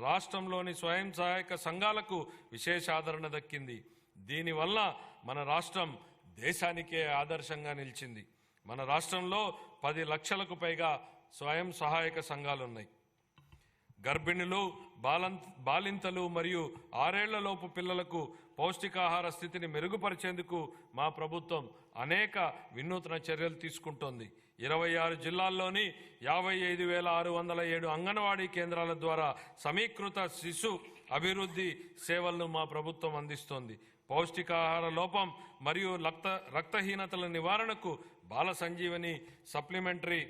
రాష్ట్రంలోని స్వయం సహాయక సంఘాలకు విశేష ఆదరణ దక్కింది. దీనివల్ల మన రాష్ట్రం దేశానికే ఆదర్శంగా నిలిచింది. మన రాష్ట్రంలో 10 లక్షలకు పైగా స్వయం సహాయక సంఘాలున్నాయి. గర్భిణులు, బాలింతలు మరియు 6 ఏళ్లలోపు పిల్లలకు పౌష్టికాహార స్థితిని మెరుగుపరిచేందుకు మా ప్రభుత్వం అనేక వినూత్న చర్యలు తీసుకుంటోంది. 26 జిల్లాల్లోని 55,607 అంగన్వాడీ కేంద్రాల ద్వారా సమీకృత శిశు అభివృద్ధి సేవలను మా ప్రభుత్వం అందిస్తోంది. పౌష్టికాహార లోపం మరియు రక్తహీనతల నివారణకు బాల సంజీవని సప్లిమెంటరీ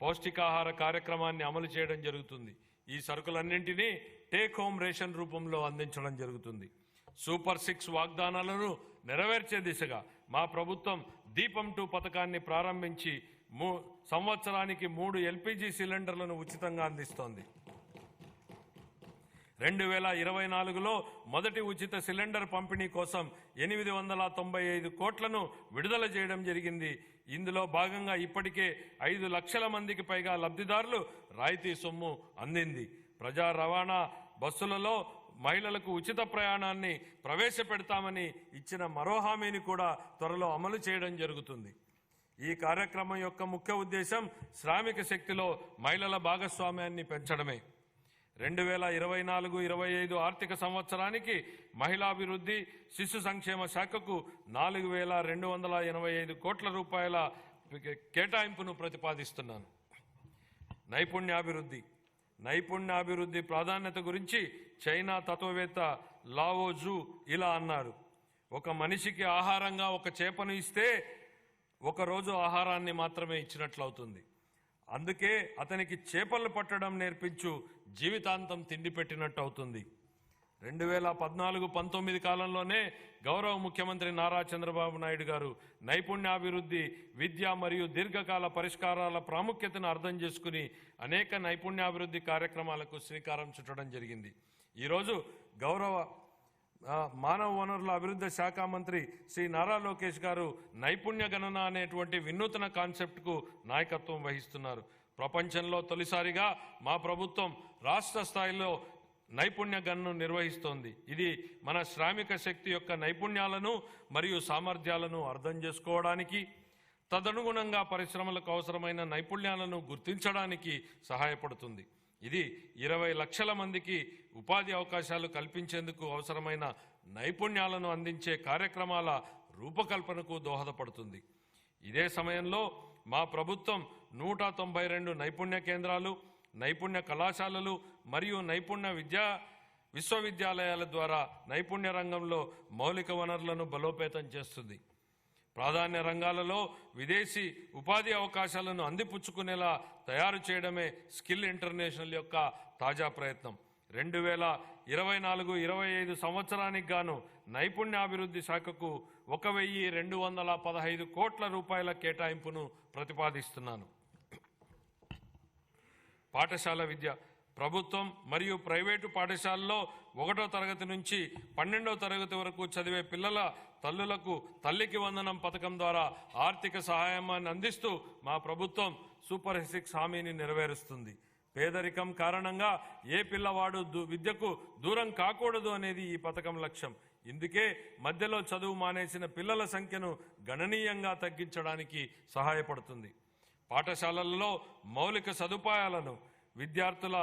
పౌష్టికాహార కార్యక్రమాన్ని అమలు చేయడం జరుగుతుంది. ఈ సరుకులన్నింటినీ టేక్ హోమ్ రేషన్ రూపంలో అందించడం జరుగుతుంది. సూపర్ 6 వాగ్దానాలను నెరవేర్చే దిశగా మా ప్రభుత్వం దీపం 2 పథకాన్ని ప్రారంభించి సంవత్సరానికి 3 ఎల్పీజీ సిలిండర్లను ఉచితంగా అందిస్తోంది. 2024లో మొదటి ఉచిత సిలిండర్ పంపిణీ కోసం 895 కోట్లను విడుదల చేయడం జరిగింది. ఇందులో భాగంగా ఇప్పటికే 5 లక్షల మందికి పైగా లబ్ధిదారులు రాయితీ సొమ్ము అందింది. ప్రజా రవాణా బస్సులలో మహిళలకు ఉచిత ప్రయాణాన్ని ప్రవేశపెడతామని ఇచ్చిన మరో హామీని కూడా త్వరలో అమలు చేయడం జరుగుతుంది. ఈ కార్యక్రమం యొక్క ముఖ్య ఉద్దేశం శ్రామిక శక్తిలో మహిళల భాగస్వామ్యాన్ని పెంచడమే. 2024-25 ఆర్థిక సంవత్సరానికి మహిళాభివృద్ధి, శిశు సంక్షేమ శాఖకు 4,285 కోట్ల రూపాయల కేటాయింపును ప్రతిపాదిస్తున్నాను. నైపుణ్యాభివృద్ధి ప్రాధాన్యత గురించి చైనా తత్వవేత్త లావో జూ ఇలా అన్నారు: ఒక మనిషికి ఆహారంగా ఒక చేపను ఇస్తే ఒకరోజు ఆహారాన్ని మాత్రమే ఇచ్చినట్లవుతుంది. అందుకే అతనికి చేపలు పట్టడం నేర్పించు, జీవితాంతం తిండి పెట్టినట్టు అవుతుంది. 2014-19 కాలంలోనే గౌరవ ముఖ్యమంత్రి నారా చంద్రబాబు నాయుడు గారు నైపుణ్యాభివృద్ధి, విద్య మరియు దీర్ఘకాల పరిష్కారాల ప్రాముఖ్యతను అర్థం చేసుకుని అనేక నైపుణ్యాభివృద్ధి కార్యక్రమాలకు శ్రీకారం చుట్టడం జరిగింది. ఈరోజు గౌరవ మానవ వనరుల అభివృద్ధి శాఖ మంత్రి శ్రీ నారా లోకేష్ గారు నైపుణ్య గణన అనేటువంటి వినూత్న కాన్సెప్ట్కు నాయకత్వం వహిస్తున్నారు. ప్రపంచంలో తొలిసారిగా మా ప్రభుత్వం రాష్ట్ర స్థాయిలో నైపుణ్య గణనను నిర్వహిస్తోంది. ఇది మన శ్రామిక శక్తి యొక్క నైపుణ్యాలను మరియు సామర్థ్యాలను అర్థం చేసుకోవడానికి, తదనుగుణంగా పరిశ్రమలకు అవసరమైన నైపుణ్యాలను గుర్తించడానికి సహాయపడుతుంది. ఇది 20 లక్షల మందికి ఉపాధి అవకాశాలు కల్పించేందుకు అవసరమైన నైపుణ్యాలను అందించే కార్యక్రమాల రూపకల్పనకు దోహదపడుతుంది. ఇదే సమయంలో మా ప్రభుత్వం 192 నైపుణ్య కేంద్రాలు, నైపుణ్య కళాశాలలు మరియు నైపుణ్య విశ్వవిద్యాలయాల ద్వారా నైపుణ్య రంగంలో మౌలిక వనరులను బలోపేతం చేస్తుంది. ప్రాధాన్య రంగాలలో విదేశీ ఉపాధి అవకాశాలను అందిపుచ్చుకునేలా తయారు చేయడమే స్కిల్ ఇంటర్నేషనల్ యొక్క తాజా ప్రయత్నం. 2024-25 సంవత్సరానికి గాను నైపుణ్యాభివృద్ధి శాఖకు 1,215 కోట్ల రూపాయల కేటాయింపును ప్రతిపాదిస్తున్నాను. పాఠశాల విద్య. ప్రభుత్వం మరియు ప్రైవేటు పాఠశాలలో 1వ తరగతి నుంచి 12వ తరగతి వరకు చదివే పిల్లల తల్లులకు తల్లికి వందనం పథకం ద్వారా ఆర్థిక సహాయాన్ని అందిస్తూ మా ప్రభుత్వం సూపర్ 6 హామీని నెరవేరుస్తుంది. పేదరికం కారణంగా ఏ పిల్లవాడు విద్యకు దూరం కాకూడదు అనేది ఈ పథకం లక్ష్యం. ఇందుకే మధ్యలో చదువు మానేసిన పిల్లల సంఖ్యను గణనీయంగా తగ్గించడానికి సహాయపడుతుంది. పాఠశాలలలో మౌలిక సదుపాయాలను, విద్యార్థుల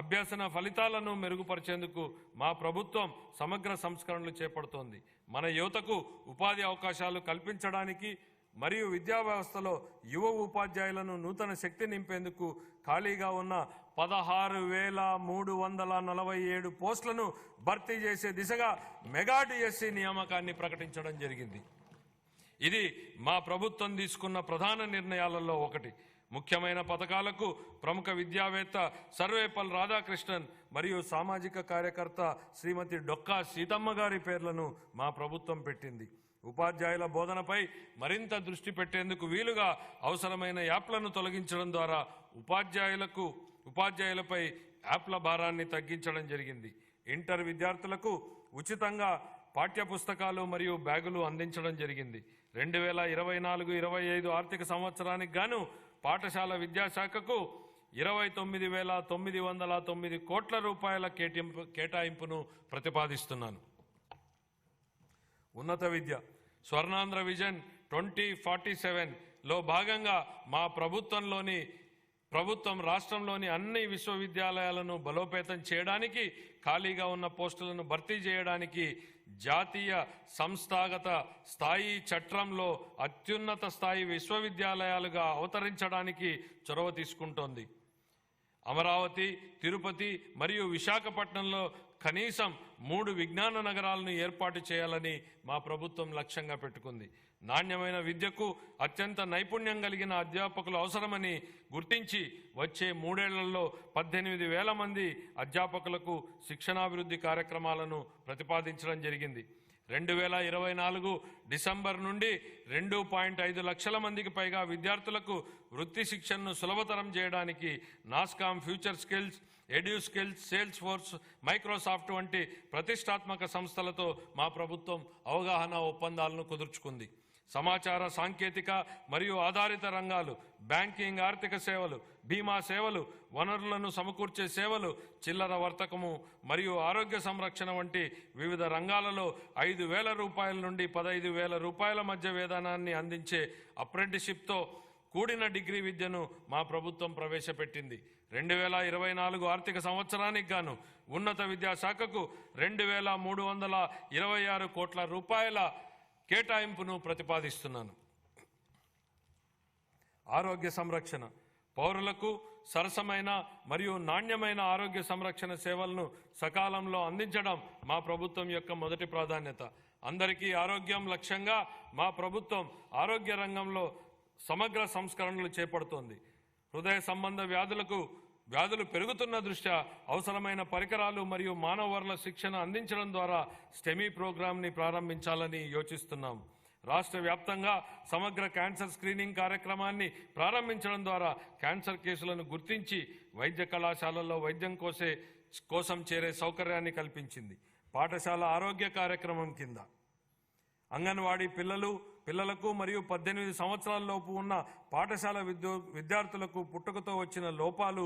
అభ్యసన ఫలితాలను మెరుగుపరిచేందుకు మా ప్రభుత్వం సమగ్ర సంస్కరణలు చేపడుతోంది. మన యువతకు ఉపాధి అవకాశాలు కల్పించడానికి మరియు విద్యా వ్యవస్థలో యువ ఉపాధ్యాయులను నూతన శక్తి నింపేందుకు ఖాళీగా ఉన్న 16,347 పోస్టులను భర్తీ చేసే దిశగా మెగా డిఎస్సి నియామకాన్ని ప్రకటించడం జరిగింది. ఇది మా ప్రభుత్వం తీసుకున్న ప్రధాన నిర్ణయాలలో ఒకటి. ముఖ్యమైన పథకాలకు ప్రముఖ విద్యావేత్త సర్వేపల్లి రాధాకృష్ణన్ మరియు సామాజిక కార్యకర్త శ్రీమతి డొక్కా సీతమ్మ గారి పేర్లను మా ప్రభుత్వం పెట్టింది. ఉపాధ్యాయుల బోధనపై మరింత దృష్టి పెట్టేందుకు వీలుగా అవసరమైన యాప్లను తొలగించడం ద్వారా ఉపాధ్యాయులపై యాప్ల భారాన్ని తగ్గించడం జరిగింది. ఇంటర్ విద్యార్థులకు ఉచితంగా పాఠ్యపుస్తకాలు మరియు బ్యాగులు అందించడం జరిగింది. 2024-25 ఆర్థిక సంవత్సరానికి గాను పాఠశాల విద్యాశాఖకు 29,909 కోట్ల రూపాయల కేటాయింపును ప్రతిపాదిస్తున్నాను. ఉన్నత విద్య. స్వర్ణాంధ్ర విజన్ 2047లో భాగంగా మా ప్రభుత్వం రాష్ట్రంలోని అన్ని విశ్వవిద్యాలయాలను బలోపేతం చేయడానికి, ఖాళీగా ఉన్న పోస్టులను భర్తీ చేయడానికి జాతీయ సంస్థాగత స్థాయి చట్రంలో అత్యున్నత స్థాయి విశ్వవిద్యాలయాలుగా అవతరించడానికి చొరవ తీసుకుంటోంది. అమరావతి, తిరుపతి మరియు విశాఖపట్నంలో కనీసం 3 విజ్ఞాన నగరాలను ఏర్పాటు చేయాలని మా ప్రభుత్వం లక్ష్యంగా పెట్టుకుంది. నాణ్యమైన విద్యకు అత్యంత నైపుణ్యం కలిగిన అధ్యాపకులు అవసరమని గుర్తించి వచ్చే 3 ఏళ్లలో 18,000 మంది అధ్యాపకులకు శిక్షణాభివృద్ధి కార్యక్రమాలను ప్రతిపాదించడం జరిగింది. 2024 డిసెంబర్ నుండి 2.5 లక్షల మందికి పైగా విద్యార్థులకు వృత్తి శిక్షణను సులభతరం చేయడానికి NASSCOM, future skills, edu skills, sales force, Microsoft వంటి ప్రతిష్టాత్మక సంస్థలతో మా ప్రభుత్వం అవగాహన ఒప్పందాలను కుదుర్చుకుంది. సమాచార సాంకేతిక మరియు ఆధారిత రంగాలు, బ్యాంకింగ్, ఆర్థిక సేవలు, బీమా సేవలు, వనరులను సమకూర్చే సేవలు, చిల్లర వర్తకము మరియు ఆరోగ్య సంరక్షణ వంటి వివిధ రంగాలలో 5,000 రూపాయల నుండి 15,000 రూపాయల మధ్య వేతనాన్ని అందించే అప్రెంటిస్షిప్తో కూడిన డిగ్రీ విద్యను మా ప్రభుత్వం ప్రవేశపెట్టింది. 2024 ఆర్థిక సంవత్సరానికి గాను ఉన్నత విద్యాశాఖకు 2,326 కోట్ల రూపాయల కేటాయింపును ప్రతిపాదిస్తున్నాను. ఆరోగ్య సంరక్షణ. పౌరులకు సరసమైన మరియు నాణ్యమైన ఆరోగ్య సంరక్షణ సేవలను సకాలంలో అందించడం మా ప్రభుత్వం యొక్క మొదటి ప్రాధాన్యత. అందరికీ ఆరోగ్యం లక్ష్యంగా మా ప్రభుత్వం ఆరోగ్య రంగంలో సమగ్ర సంస్కరణలు చేపడుతోంది. హృదయ సంబంధ వ్యాధులు పెరుగుతున్న దృష్ట్యా అవసరమైన పరికరాలు మరియు మానవ వనరుల శిక్షణ అందించడం ద్వారా స్టెమీ ప్రోగ్రాంని ప్రారంభించాలని యోచిస్తున్నాం. రాష్ట్ర వ్యాప్తంగా సమగ్ర క్యాన్సర్ స్క్రీనింగ్ కార్యక్రమాన్ని ప్రారంభించడం ద్వారా క్యాన్సర్ కేసులను గుర్తించి వైద్య కళాశాలల్లో వైద్యం కోసం చేరే సౌకర్యాన్ని కల్పించింది. పాఠశాల ఆరోగ్య కార్యక్రమం కింద అంగన్వాడీ పిల్లలకు మరియు 18 సంవత్సరాల లోపు ఉన్న పాఠశాల విద్యార్థులకు పుట్టుకతో వచ్చిన లోపాలు,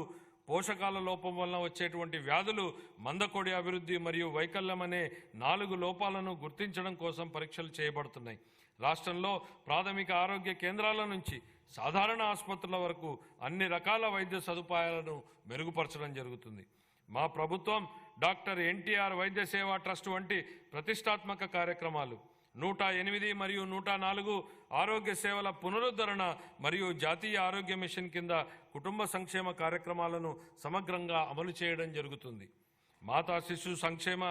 పోషకాల లోపం వలన వచ్చేటువంటి వ్యాధులు, మందకొడి అభివృద్ధి మరియు వైకల్యం అనే 4 లోపాలను గుర్తించడం కోసం పరీక్షలు చేయబడుతున్నాయి. రాష్ట్రంలో ప్రాథమిక ఆరోగ్య కేంద్రాల నుంచి సాధారణ ఆసుపత్రుల వరకు అన్ని రకాల వైద్య సదుపాయాలను మెరుగుపరచడం జరుగుతుంది. మా ప్రభుత్వం డాక్టర్ ఎన్టీఆర్ వైద్య సేవా ట్రస్ట్ వంటి ప్రతిష్టాత్మక కార్యక్రమాలు, 108 మరియు 104 ఆరోగ్య సేవల పునరుద్ధరణ మరియు జాతీయ ఆరోగ్య మిషన్ కింద కుటుంబ సంక్షేమ కార్యక్రమాలను సమగ్రంగా అమలు చేయడం జరుగుతుంది. మాతా శిశు సంక్షేమ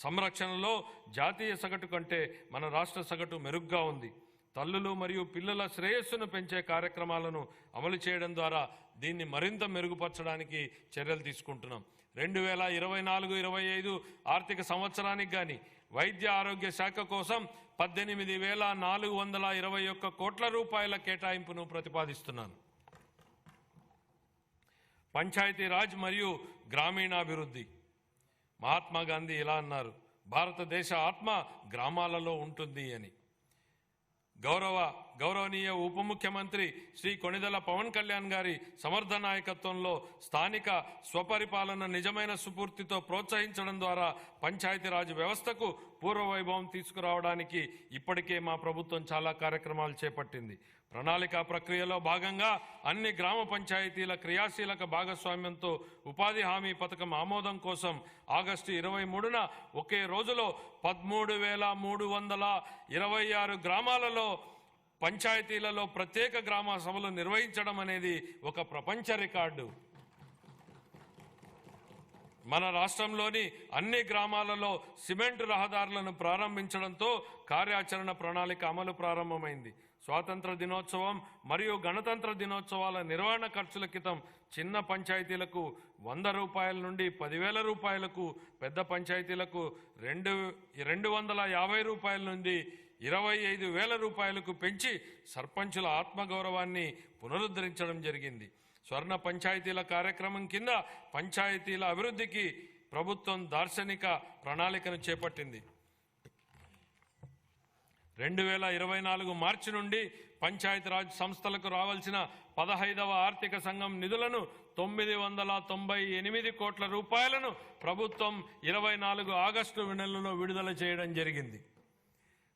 సంరక్షణలో జాతీయ సగటు కంటే మన రాష్ట్ర సగటు మెరుగ్గా ఉంది. తల్లులు మరియు పిల్లల శ్రేయస్సును పెంచే కార్యక్రమాలను అమలు చేయడం ద్వారా దీన్ని మరింత మెరుగుపరచడానికి చర్యలు తీసుకుంటున్నాం. 2024-25 ఆర్థిక సంవత్సరానికి గాని వైద్య ఆరోగ్య శాఖ కోసం 18,421 కోట్ల రూపాయల కేటాయింపును ప్రతిపాదిస్తున్నాను. పంచాయతీరాజ్ మరియు గ్రామీణాభివృద్ధి. మహాత్మా గాంధీ ఇలా అన్నారు, భారతదేశ ఆత్మ గ్రామాలలో ఉంటుంది అని. గౌరవనీయ ఉప ముఖ్యమంత్రి శ్రీ కొణిదెల పవన్ కళ్యాణ్ గారి సమర్థ నాయకత్వంలో స్థానిక స్వపరిపాలన నిజమైన స్ఫూర్తితో ప్రోత్సహించడం ద్వారా పంచాయతీరాజ్ వ్యవస్థకు పూర్వవైభవం తీసుకురావడానికి ఇప్పటికే మా ప్రభుత్వం చాలా కార్యక్రమాలు చేపట్టింది. ప్రణాళిక ప్రక్రియలో భాగంగా అన్ని గ్రామ పంచాయతీల క్రియాశీలక భాగస్వామ్యంతో ఉపాధి హామీ పథకం ఆమోదం కోసం ఆగస్టు 23న ఒకే రోజులో 13,326 గ్రామాలలో పంచాయతీలలో ప్రత్యేక గ్రామ సభలు నిర్వహించడం అనేది ఒక ప్రపంచ రికార్డు. మన రాష్ట్రంలోని అన్ని గ్రామాలలో సిమెంట్ రహదారులను ప్రారంభించడంతో కార్యాచరణ ప్రణాళిక అమలు ప్రారంభమైంది. స్వాతంత్ర దినోత్సవం మరియు గణతంత్ర దినోత్సవాల నిర్వహణ ఖర్చుల క్రితం చిన్న పంచాయతీలకు 100 రూపాయల నుండి 10,000 రూపాయలకు, పెద్ద పంచాయతీలకు 250 రూపాయల నుండి 25,000 రూపాయలకు పెంచి సర్పంచుల ఆత్మగౌరవాన్ని పునరుద్ధరించడం జరిగింది. స్వర్ణ పంచాయతీల కార్యక్రమం కింద పంచాయతీల అభివృద్ధికి ప్రభుత్వం దార్శనిక ప్రణాళికను చేపట్టింది. 2024 మార్చి నుండి పంచాయతీరాజ్ సంస్థలకు రావాల్సిన 15వ ఆర్థిక సంఘం నిధులను 998 కోట్ల రూపాయలను ప్రభుత్వం 24 ఆగస్టు నెలలో విడుదల చేయడం జరిగింది.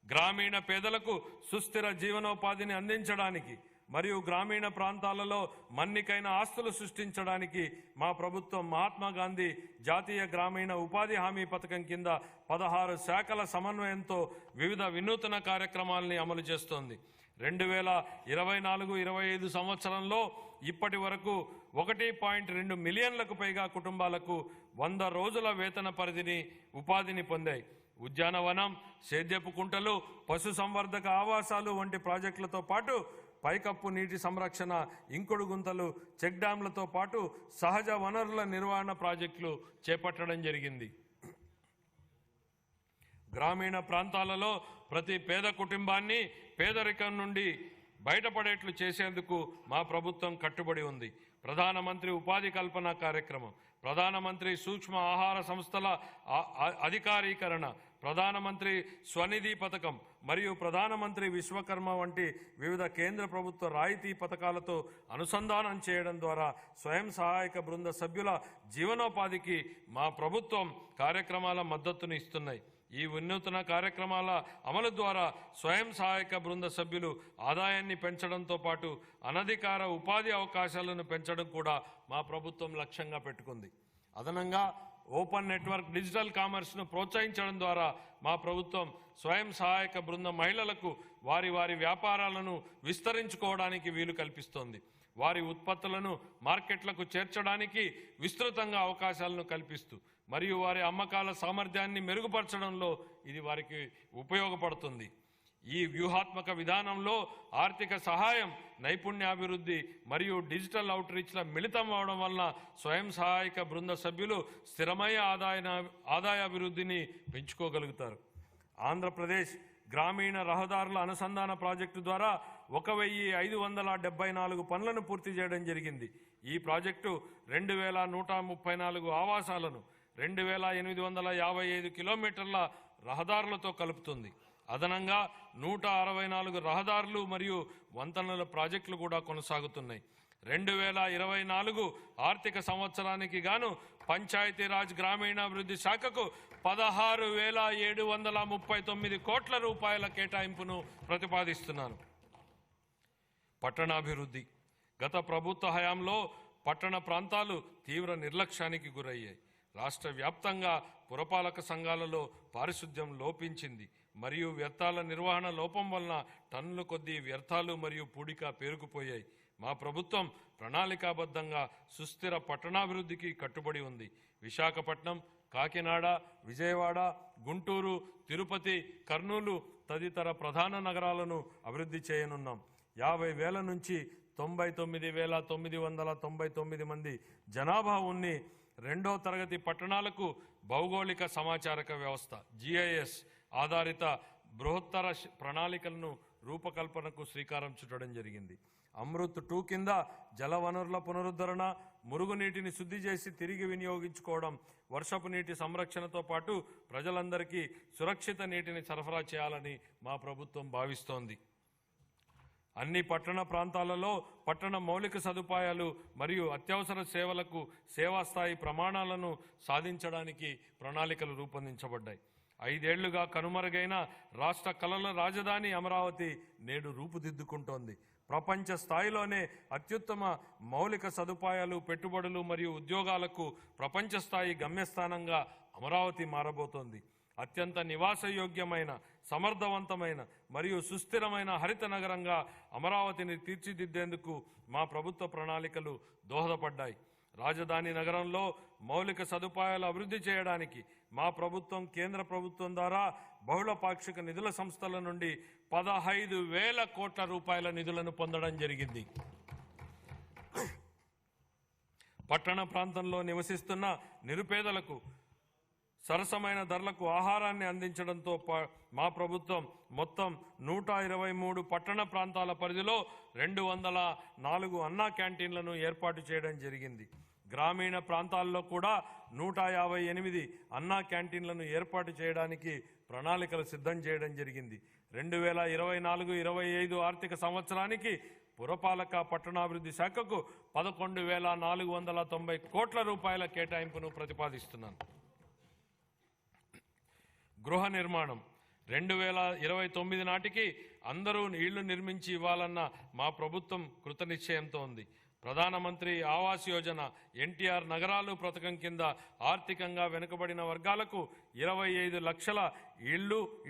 గ్రామీణ పేదలకు సుస్థిర జీవనోపాధిని అందించడానికి మరియు గ్రామీణ ప్రాంతాలలో మన్నికైన ఆస్తులు సృష్టించడానికి మా ప్రభుత్వం మహాత్మా గాంధీ జాతీయ గ్రామీణ ఉపాధి హామీ పథకం కింద 16 శాఖల సమన్వయంతో వివిధ వినూతన కార్యక్రమాలని అమలు చేస్తోంది. 2024-25 సంవత్సరంలో ఇప్పటి వరకు 1.2 మిలియన్లకు పైగా కుటుంబాలకు 100 రోజుల వేతన పరిధిని ఉపాధిని పొందాయి. ఉద్యానవనం, సేద్యపు కుంటలు, పశు సంవర్ధక ఆవాసాలు వంటి ప్రాజెక్టులతో పాటు పైకప్పు నీటి సంరక్షణ, ఇంకుడు గుంతలు, చెక్ డ్యాంలతో పాటు సహజ వనరుల నిర్వహణ ప్రాజెక్టులు చేపట్టడం జరిగింది. గ్రామీణ ప్రాంతాలలో ప్రతి పేద కుటుంబాన్ని పేదరికం నుండి బయటపడేట్లు చేసేందుకు మా ప్రభుత్వం కట్టుబడి ఉంది. ప్రధానమంత్రి ఉపాధి కల్పన కార్యక్రమం, ప్రధానమంత్రి సూక్ష్మ ఆహార సంస్థల అధికారీకరణ, ప్రధానమంత్రి స్వనిధి పథకం మరియు ప్రధానమంత్రి విశ్వకర్మ వంటి వివిధ కేంద్ర ప్రభుత్వ రాయితీ పథకాలతో అనుసంధానం చేయడం ద్వారా స్వయం సహాయక బృంద సభ్యుల జీవనోపాధికి మా ప్రభుత్వం కార్యక్రమాల మద్దతును ఇస్తున్నాయి. ఈ వినూత్న కార్యక్రమాల అమలు ద్వారా స్వయం సహాయక బృంద సభ్యులు ఆదాయాన్ని పెంచడంతో పాటు అనధికార ఉపాధి అవకాశాలను పెంచడం కూడా మా ప్రభుత్వం లక్ష్యంగా పెట్టుకుంది. అదనంగా ఓపెన్ నెట్వర్క్ డిజిటల్ కామర్స్ను ప్రోత్సహించడం ద్వారా మా ప్రభుత్వం స్వయం సహాయక బృంద మహిళలకు వారి వ్యాపారాలను విస్తరించుకోవడానికి వీలు కల్పిస్తోంది. వారి ఉత్పత్తులను మార్కెట్లకు చేర్చడానికి విస్తృతంగా అవకాశాలను కల్పిస్తూ మరియు వారి అమ్మకాల సామర్థ్యాన్ని మెరుగుపరచడంలో ఇది వారికి ఉపయోగపడుతుంది. ఈ వ్యూహాత్మక విధానంలో ఆర్థిక సహాయం, నైపుణ్యాభివృద్ధి మరియు డిజిటల్ అవుట్రీచ్ల మిళితం అవడం వలన స్వయం సహాయక బృంద సభ్యులు స్థిరమైన ఆదాయాభివృద్ధిని పెంచుకోగలుగుతారు. ఆంధ్రప్రదేశ్ గ్రామీణ రహదారుల అనుసంధాన ప్రాజెక్టు ద్వారా 1,574 పనులను పూర్తి చేయడం జరిగింది. ఈ ప్రాజెక్టు 2,134 ఆవాసాలను 2,855 కిలోమీటర్ల రహదారులతో కలుపుతుంది. అదనంగా 164 రహదారులు మరియు వంతెనల ప్రాజెక్టులు కూడా కొనసాగుతున్నాయి. 2024 ఆర్థిక సంవత్సరానికి గాను పంచాయతీరాజ్ గ్రామీణాభివృద్ధి శాఖకు 16,739 కోట్ల రూపాయల కేటాయింపును ప్రతిపాదిస్తున్నాను. పట్టణాభివృద్ధి. గత ప్రభుత్వ హయాంలో పట్టణ ప్రాంతాలు తీవ్ర నిర్లక్ష్యానికి గురయ్యాయి. రాష్ట్ర వ్యాప్తంగా పురపాలక సంఘాలలో పారిశుద్ధ్యం లోపించింది మరియు వ్యర్థాల నిర్వహణ లోపం వలన టన్నుల కొద్దీ వ్యర్థాలు మరియు పూడిక పేరుకుపోయాయి. మా ప్రభుత్వం ప్రణాళికాబద్ధంగా సుస్థిర పట్టణాభివృద్ధికి కట్టుబడి ఉంది. విశాఖపట్నం, కాకినాడ, విజయవాడ, గుంటూరు, తిరుపతి, కర్నూలు తదితర ప్రధాన నగరాలను అభివృద్ధి చేయనున్నాం. 50,000 నుంచి 99,999 మంది జనాభా ఉన్ని రెండో తరగతి పట్టణాలకు భౌగోళిక సమాచారక వ్యవస్థ GIS ఆధారిత బృహత్తర ప్రణాళికలను రూపకల్పనకు శ్రీకారం చుట్టడం జరిగింది. అమృత్ 2 కింద జలవనరుల పునరుద్ధరణ, మురుగునీటిని శుద్ధి చేసి తిరిగి వినియోగించుకోవడం, వర్షపు నీటి సంరక్షణతో పాటు ప్రజలందరికీ సురక్షిత నీటిని సరఫరా చేయాలని మా ప్రభుత్వం భావిస్తోంది. అన్ని పట్టణ ప్రాంతాలలో పట్టణ మౌలిక సదుపాయాలు మరియు అత్యవసర సేవలకు సేవా స్థాయి ప్రమాణాలను సాధించడానికి ప్రణాళికలు రూపొందించబడ్డాయి. 5 ఏళ్లుగా కనుమరుగైన రాష్ట్ర కళల రాజధాని అమరావతి నేడు రూపుదిద్దుకుంటోంది. ప్రపంచ స్థాయిలోనే అత్యుత్తమ మౌలిక సదుపాయాలు, పెట్టుబడులు మరియు ఉద్యోగాలకు ప్రపంచ స్థాయి గమ్యస్థానంగా అమరావతి మారబోతోంది. అత్యంత నివాసయోగ్యమైన, సమర్థవంతమైన మరియు సుస్థిరమైన హరిత నగరంగా అమరావతిని తీర్చిదిద్దేందుకు మా ప్రభుత్వ ప్రణాళికలు దోహదపడ్డాయి. రాజధాని నగరంలో మౌలిక సదుపాయాలు అభివృద్ధి చేయడానికి మా ప్రభుత్వం కేంద్ర ప్రభుత్వం ద్వారా బహుళ పాక్షిక నిధుల సంస్థల నుండి 15,000 కోట్ల రూపాయల నిధులను పొందడం జరిగింది. పట్టణ ప్రాంతంలో నివసిస్తున్న నిరుపేదలకు సరసమైన ధరలకు ఆహారాన్ని అందించడంతో మా ప్రభుత్వం మొత్తం 123 పట్టణ ప్రాంతాల పరిధిలో 204 అన్నా క్యాంటీన్లను ఏర్పాటు చేయడం జరిగింది. గ్రామీణ ప్రాంతాల్లో కూడా 158 అన్నా క్యాంటీన్లను ఏర్పాటు చేయడానికి ప్రణాళికలు సిద్ధం చేయడం జరిగింది. 2024-25 ఆర్థిక సంవత్సరానికి పురపాలక పట్టణాభివృద్ధి శాఖకు 11,490 కోట్ల రూపాయల కేటాయింపును ప్రతిపాదిస్తున్నాను. గృహ నిర్మాణం. 2029 నాటికి అందరూ ఇళ్లు నిర్మించి ఇవ్వాలన్న మా ప్రభుత్వం కృతనిశ్చయంతో ఉంది. ప్రధానమంత్రి ఆవాస్ యోజన, NTR నగరాలు పథకం కింద ఆర్థికంగా వెనుకబడిన వర్గాలకు 25 లక్షల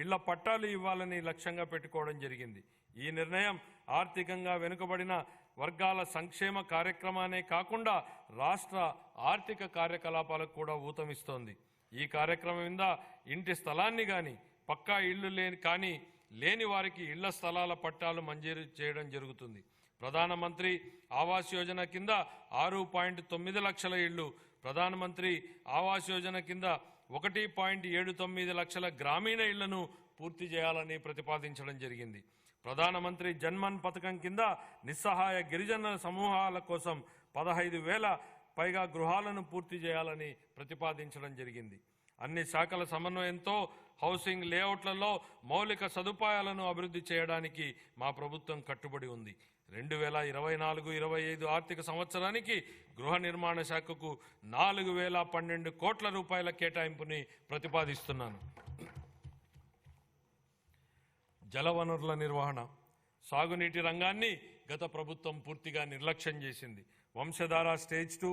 ఇళ్ల పట్టాలు ఇవ్వాలని లక్ష్యంగా పెట్టుకోవడం జరిగింది. ఈ నిర్ణయం ఆర్థికంగా వెనుకబడిన వర్గాల సంక్షేమ కార్యక్రమానే కాకుండా రాష్ట్ర ఆర్థిక కార్యకలాపాలకు కూడా ఊతమిస్తోంది. ఈ కార్యక్రమం కింద ఇంటి స్థలాన్ని కానీ పక్కా ఇళ్లు లేని వారికి ఇళ్ల స్థలాల పట్టాలు మంజూరు చేయడం జరుగుతుంది. ప్రధానమంత్రి ఆవాస్ యోజన కింద 6.9 లక్షల ఇళ్లు, ప్రధానమంత్రి ఆవాస్ యోజన కింద 1.79 లక్షల గ్రామీణ ఇళ్లను పూర్తి చేయాలని ప్రతిపాదించడం జరిగింది. ప్రధానమంత్రి జన్మన్ పథకం కింద నిస్సహాయ గిరిజన సమూహాల కోసం 15,000 పైగా గృహాలను పూర్తి చేయాలని ప్రతిపాదించడం జరిగింది. అన్ని శాఖల సమన్వయంతో హౌసింగ్ లేఅవుట్లలో మౌలిక సదుపాయాలను అభివృద్ధి చేయడానికి మా ప్రభుత్వం కట్టుబడి ఉంది. 2024-25 ఆర్థిక సంవత్సరానికి గృహ నిర్మాణ శాఖకు 4,012 కోట్ల రూపాయల కేటాయింపుని ప్రతిపాదిస్తున్నాను. జలవనరుల నిర్వహణ. సాగునీటి రంగాన్ని గత ప్రభుత్వం పూర్తిగా నిర్లక్ష్యం చేసింది. వంశధార స్టేజ్ 2,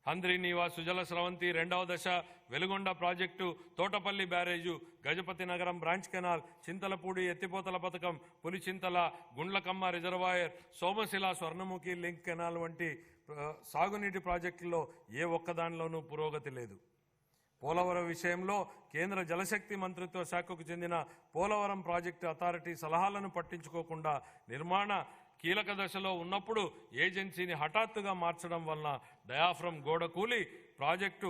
హంద్రీనీవా సుజల స్రవంతి 2వ దశ, వెలుగొండ ప్రాజెక్టు, తోటపల్లి బ్యారేజు, గజపతి నగరం బ్రాంచ్ కెనాల్, చింతలపూడి ఎత్తిపోతల పథకం, Pulichintala, Gundlakamma reservoir, Somasila Swarnamukhi link canal వంటి సాగునీటి ప్రాజెక్టుల్లో ఏ ఒక్కదానిలోనూ పురోగతి లేదు. పోలవరం విషయంలో కేంద్ర జలశక్తి మంత్రిత్వ శాఖకు చెందిన పోలవరం ప్రాజెక్టు అథారిటీ సలహాలను పట్టించుకోకుండా నిర్మాణ కీలక దశలో ఉన్నప్పుడు ఏజెన్సీని హఠాత్తుగా మార్చడం వలన డయాఫ్రమ్ గోడ కూలి ప్రాజెక్టు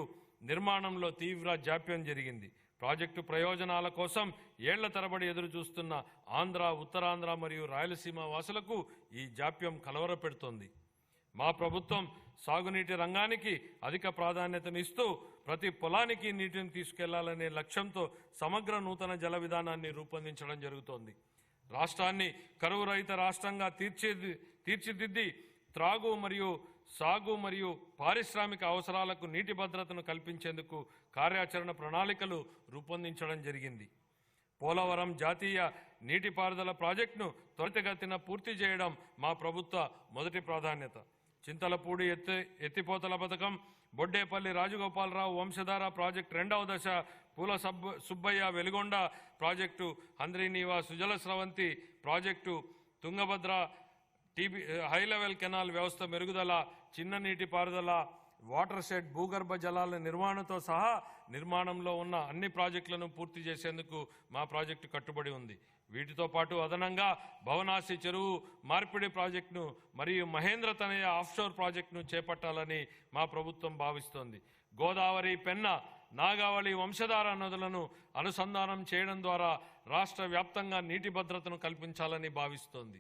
నిర్మాణంలో తీవ్ర జాప్యం జరిగింది. ప్రాజెక్టు ప్రయోజనాల కోసం ఏళ్ల తరబడి ఎదురు చూస్తున్న ఆంధ్ర, ఉత్తరాంధ్ర మరియు రాయలసీమ వాసులకు ఈ జాప్యం కలవరపెడుతోంది. మా ప్రభుత్వం సాగునీటి రంగానికి అధిక ప్రాధాన్యతనిస్తూ ప్రతి పొలానికి నీటిని తీసుకెళ్లాలనే లక్ష్యంతో సమగ్ర నూతన జల విధానాన్ని రూపొందించడం జరుగుతోంది. రాష్ట్రాన్ని కరువు రహిత రాష్ట్రంగా తీర్చిదిద్ది త్రాగు మరియు సాగు మరియు పారిశ్రామిక అవసరాలకు నీటి భద్రతను కల్పించేందుకు కార్యాచరణ ప్రణాళికలు రూపొందించడం జరిగింది. పోలవరం జాతీయ నీటిపారుదల ప్రాజెక్టును త్వరితగతిన పూర్తి చేయడం మా ప్రభుత్వ మొదటి ప్రాధాన్యత. చింతలపూడి ఎత్తిపోతల పథకం, బొడ్డేపల్లి రాజగోపాలరావు వంశధార ప్రాజెక్టు రెండవ దశ, Poola Subbaiah Veligonda project, Handri Neeva Sujala Sravanthi project, Tungabhadra high level canal వ్యవస్థ మెరుగుదల, చిన్న నీటిపారుదల, వాటర్ షెడ్, భూగర్భ జలాల నిర్వహణతో సహా నిర్మాణంలో ఉన్న అన్ని ప్రాజెక్టులను పూర్తి చేసేందుకు మా ప్రాజెక్టు కట్టుబడి ఉంది. వీటితో పాటు అదనంగా భవనాసి చెరువు మార్పిడి ప్రాజెక్టును మరియు మహేంద్ర తనయ ఆఫ్షోర్ ప్రాజెక్టును చేపట్టాలని మా ప్రభుత్వం భావిస్తోంది. గోదావరి, పెన్న, నాగావళి వంశధార నదులను అనుసంధానం చేయడం ద్వారా రాష్ట్ర వ్యాప్తంగా నీటి భద్రతను కల్పించాలని భావిస్తోంది.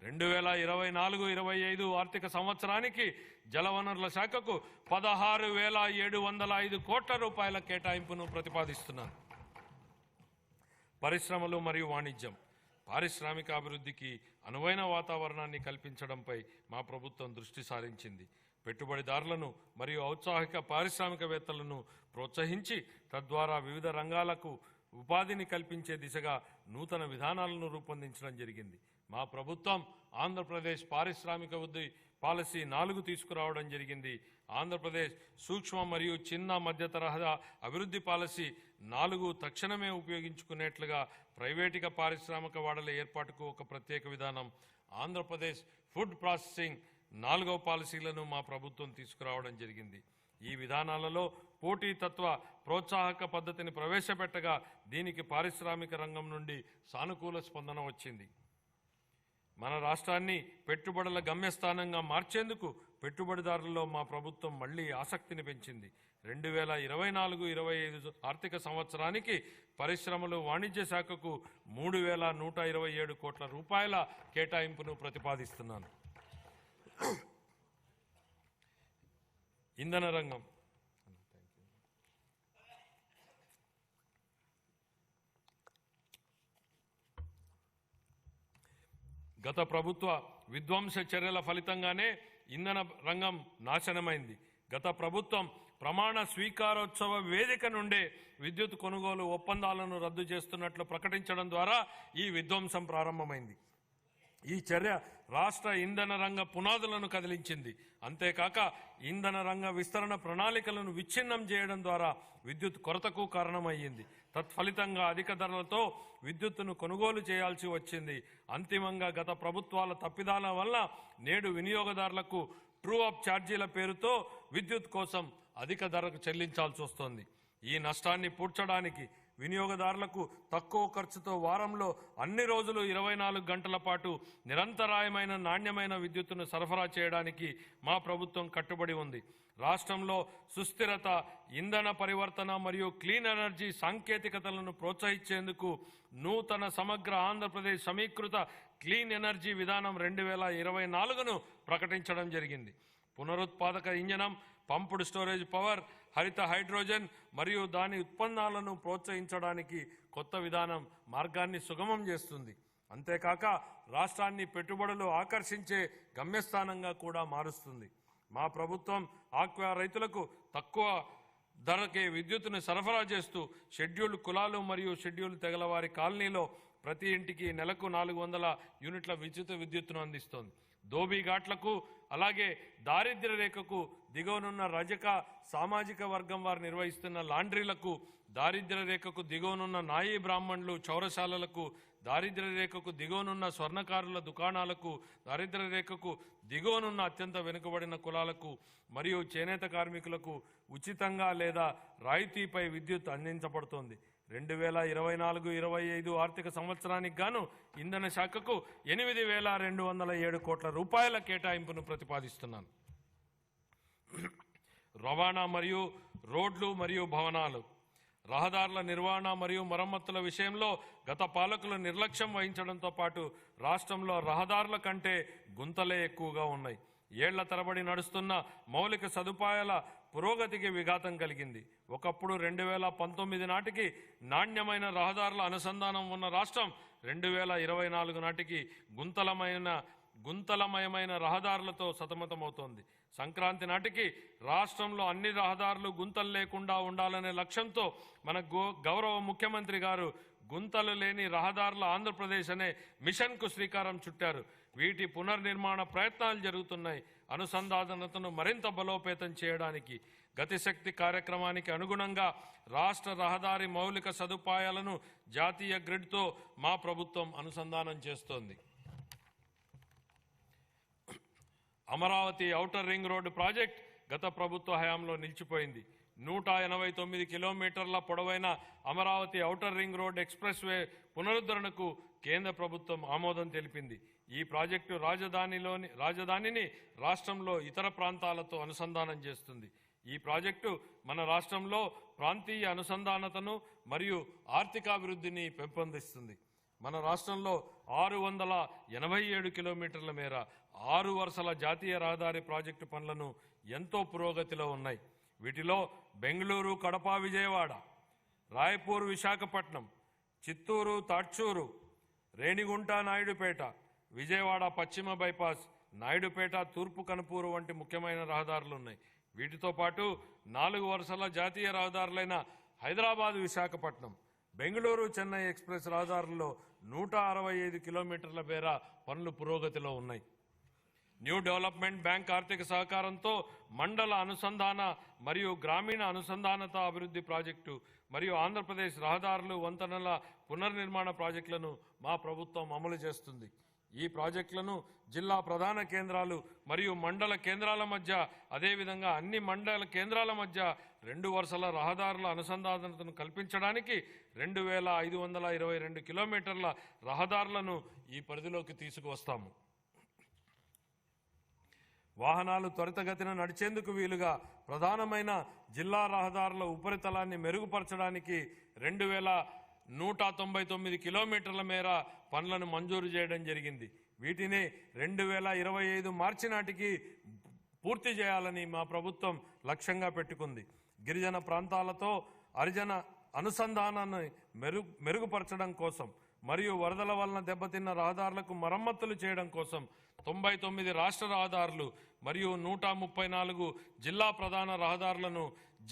2024-25 ఆర్థిక సంవత్సరానికి జలవనరుల శాఖకు 16,705 కోట్ల రూపాయల కేటాయింపును ప్రతిపాదిస్తున్నాను. పరిశ్రమలు మరియు వాణిజ్యం, పారిశ్రామిక అభివృద్ధికి అనువైన వాతావరణాన్ని కల్పించడంపై మా ప్రభుత్వం దృష్టి సారించింది. పెట్టుబడిదారులను మరియు ఔత్సాహిక పారిశ్రామికవేత్తలను ప్రోత్సహించి తద్వారా వివిధ రంగాలకు ఉపాధిని కల్పించే దిశగా నూతన విధానాలను రూపొందించడం జరిగింది. మా ప్రభుత్వం ఆంధ్రప్రదేశ్ పారిశ్రామిక వృద్ధి పాలసీ 4 తీసుకురావడం జరిగింది. ఆంధ్రప్రదేశ్ సూక్ష్మ మరియు చిన్న మధ్య తరహా అభివృద్ధి పాలసీ 4 తక్షణమే ఉపయోగించుకునేట్లుగా ప్రైవేటుగా పారిశ్రామిక వాడల ఏర్పాటుకు ఒక ప్రత్యేక విధానం, ఆంధ్రప్రదేశ్ ఫుడ్ ప్రాసెసింగ్ 4వ పాలసీలను మా ప్రభుత్వం తీసుకురావడం జరిగింది. ఈ విధానాలలో పోటీతత్వ ప్రోత్సాహక పద్ధతిని ప్రవేశపెట్టగా దీనికి పారిశ్రామిక రంగం నుండి సానుకూల స్పందన వచ్చింది. మన రాష్ట్రాన్ని పెట్టుబడుల గమ్యస్థానంగా మార్చేందుకు పెట్టుబడిదారుల్లో మా ప్రభుత్వం మళ్లీ ఆసక్తిని పెంచింది. 2024-25 ఆర్థిక సంవత్సరానికి పరిశ్రమలు, వాణిజ్య శాఖకు 3,127 కోట్ల రూపాయల కేటాయింపును ప్రతిపాదిస్తున్నాను. ఇంధన రంగం, గత ప్రభుత్వ విధ్వంస చర్యల ఫలితంగానే ఇంధన రంగం నాశనమైంది. గత ప్రభుత్వం ప్రమాణ స్వీకారోత్సవ వేదిక నుండే విద్యుత్ కొనుగోలు ఒప్పందాలను రద్దు చేస్తున్నట్లు ప్రకటించడం ద్వారా ఈ విధ్వంసం ప్రారంభమైంది. ఈ చర్య రాష్ట్ర ఇంధన రంగ పునాదులను కదిలించింది. అంతేకాక ఇంధన రంగ విస్తరణ ప్రణాళికలను విచ్ఛిన్నం చేయడం ద్వారా విద్యుత్ కొరతకు కారణమయ్యింది. తత్ఫలితంగా అధిక ధరలతో విద్యుత్తును కొనుగోలు చేయాల్సి వచ్చింది. అంతిమంగా గత ప్రభుత్వాల తప్పిదాల వల్ల నేడు వినియోగదారులకు ట్రూ అప్ ఛార్జీల పేరుతో విద్యుత్ కోసం అధిక ధరకు చెల్లించాల్సి వస్తోంది. ఈ నష్టాన్ని పూడ్చడానికి వినియోగదారులకు తక్కువ ఖర్చుతో వారంలో అన్ని రోజులు 24 గంటల పాటు నిరంతరాయమైన నాణ్యమైన విద్యుత్తును సరఫరా చేయడానికి మా ప్రభుత్వం కట్టుబడి ఉంది. రాష్ట్రంలో సుస్థిరత, ఇంధన పరివర్తన మరియు క్లీన్ ఎనర్జీ సాంకేతికతలను ప్రోత్సహించేందుకు నూతన సమగ్ర ఆంధ్రప్రదేశ్ సమీకృత క్లీన్ ఎనర్జీ విధానం 2024ను ప్రకటించడం జరిగింది. పునరుత్పాదక ఇంధనం, పంపుడు స్టోరేజ్ పవర్, హరిత హైడ్రోజన్ మరియు దాని ఉత్పన్నాలను ప్రోత్సహించడానికి కొత్త విధానం మార్గాన్ని సుగమం చేస్తుంది. అంతేకాక రాష్ట్రాన్ని పెట్టుబడులు ఆకర్షించే గమ్యస్థానంగా కూడా మారుస్తుంది. మా ప్రభుత్వం ఆక్వా రైతులకు తక్కువ ధరకే విద్యుత్తును సరఫరా చేస్తూ షెడ్యూల్డ్ కులాలు మరియు షెడ్యూల్డ్ తెగల వారి కాలనీలో ప్రతి ఇంటికి నెలకు 400 యూనిట్ల ఉచిత విద్యుత్తును అందిస్తోంది. ధోబీ ఘాట్లకు, అలాగే దారిద్ర్య రేఖకు దిగువనున్న రజక సామాజిక వర్గం వారు నిర్వహిస్తున్న లాండ్రీలకు, దారిద్ర్య రేఖకు దిగువనున్న నాయీ బ్రాహ్మణులు చౌరశాలలకు, దారిద్ర్య రేఖకు దిగువనున్న స్వర్ణకారుల దుకాణాలకు, దారిద్ర్య రేఖకు దిగువనున్న అత్యంత వెనుకబడిన కులాలకు మరియు చేనేత కార్మికులకు ఉచితంగా లేదా రాయితీపై విద్యుత్ అందించబడుతోంది. 2024-25 ఆర్థిక సంవత్సరానికి గాను ఇంధన శాఖకు 8,207 కోట్ల రూపాయల కేటాయింపును ప్రతిపాదిస్తున్నాను. రవాణా మరియు రోడ్లు మరియు భవనాలు, రహదారుల నిర్వహణ మరియు మరమ్మతుల విషయంలో గత పాలకులు నిర్లక్ష్యం వహించడంతో పాటు రాష్ట్రంలో రహదారుల కంటే గుంతలే ఎక్కువగా ఉన్నాయి. ఏళ్ల తరబడి నడుస్తున్న మౌలిక సదుపాయాల పురోగతికి విఘాతం కలిగింది. ఒకప్పుడు 2019 నాటికి నాణ్యమైన రహదారుల అనుసంధానం ఉన్న రాష్ట్రం 2024 నాటికి గుంతలమైన గుంతలమయమైన రహదారులతో సతమతమవుతోంది. సంక్రాంతి నాటికి రాష్ట్రంలో అన్ని రహదారులు గుంతలు లేకుండా ఉండాలనే లక్ష్యంతో మన గౌరవ ముఖ్యమంత్రి గారు గుంతలు లేని రహదారుల ఆంధ్రప్రదేశ్ అనే మిషన్కు శ్రీకారం చుట్టారు. వీటి పునర్నిర్మాణ ప్రయత్నాలు జరుగుతున్నాయి. అనుసంధానతను మరింత బలోపేతం చేయడానికి గతిశక్తి కార్యక్రమానికి అనుగుణంగా రాష్ట్ర రహదారి మౌలిక సదుపాయాలను జాతీయ గ్రిడ్తో మా ప్రభుత్వం అనుసంధానం చేస్తోంది. Amaravati outer ring road project గత ప్రభుత్వ హయాంలో నిలిచిపోయింది. 189 కిలోమీటర్ల పొడవైన Amaravati outer ring road express way పునరుద్ధరణకు కేంద్ర ప్రభుత్వం ఆమోదం తెలిపింది. ఈ ప్రాజెక్టు రాజధానిని రాష్ట్రంలో ఇతర ప్రాంతాలతో అనుసంధానం చేస్తుంది. ఈ ప్రాజెక్టు మన రాష్ట్రంలో ప్రాంతీయ అనుసంధానతను మరియు ఆర్థికాభివృద్ధిని పెంపొందిస్తుంది. మన రాష్ట్రంలో 687 కిలోమీటర్ల మేర 6 వరుసల జాతీయ రహదారి ప్రాజెక్టు పనులను ఎంతో పురోగతిలో ఉన్నాయి. వీటిలో బెంగళూరు కడప విజయవాడ, రాయపూర్ విశాఖపట్నం, చిత్తూరు తాడ్చూరు, రేణిగుంట నాయుడుపేట, విజయవాడ పశ్చిమ బైపాస్, నాయుడుపేట తూర్పు కనుపూరు వంటి ముఖ్యమైన రహదారులు ఉన్నాయి. వీటితో పాటు 4 వరుసల జాతీయ రహదారులైన హైదరాబాద్ విశాఖపట్నం, బెంగళూరు చెన్నై ఎక్స్ప్రెస్ రహదారుల్లో 165 కిలోమీటర్ల మేర పనులు పురోగతిలో ఉన్నాయి. న్యూ డెవలప్మెంట్ బ్యాంక్ ఆర్థిక సహకారంతో మండల అనుసంధాన మరియు గ్రామీణ అనుసంధానత అభివృద్ధి ప్రాజెక్టు మరియు ఆంధ్రప్రదేశ్ రహదారులు వంతెనల పునర్నిర్మాణ ప్రాజెక్టులను మా ప్రభుత్వం అమలు చేస్తుంది. ఈ ప్రాజెక్టులను జిల్లా ప్రధాన కేంద్రాలు మరియు మండల కేంద్రాల మధ్య, అదేవిధంగా అన్ని మండల కేంద్రాల మధ్య 2 వరుసల రహదారుల అనుసంధానతను కల్పించడానికి 2522 కిలోమీటర్ల రహదారులను ఈ పరిధిలోకి తీసుకువస్తాము. వాహనాలు త్వరితగతిన నడిచేందుకు వీలుగా ప్రధానమైన జిల్లా రహదారుల ఉపరితలాన్ని మెరుగుపరచడానికి 2199 కిలోమీటర్ల మేర పనులను మంజూరు చేయడం జరిగింది. వీటిని 2025 మార్చి నాటికి పూర్తి చేయాలని మా ప్రభుత్వం లక్ష్యంగా పెట్టుకుంది. గిరిజన ప్రాంతాలతో హరిజన అనుసంధానాన్ని మెరుగుపరచడం కోసం మరియు వరదల వలన దెబ్బతిన్న రహదారులకు మరమ్మతులు చేయడం కోసం 99 రాష్ట్ర రహదారులు మరియు 134 జిల్లా ప్రధాన రహదారులను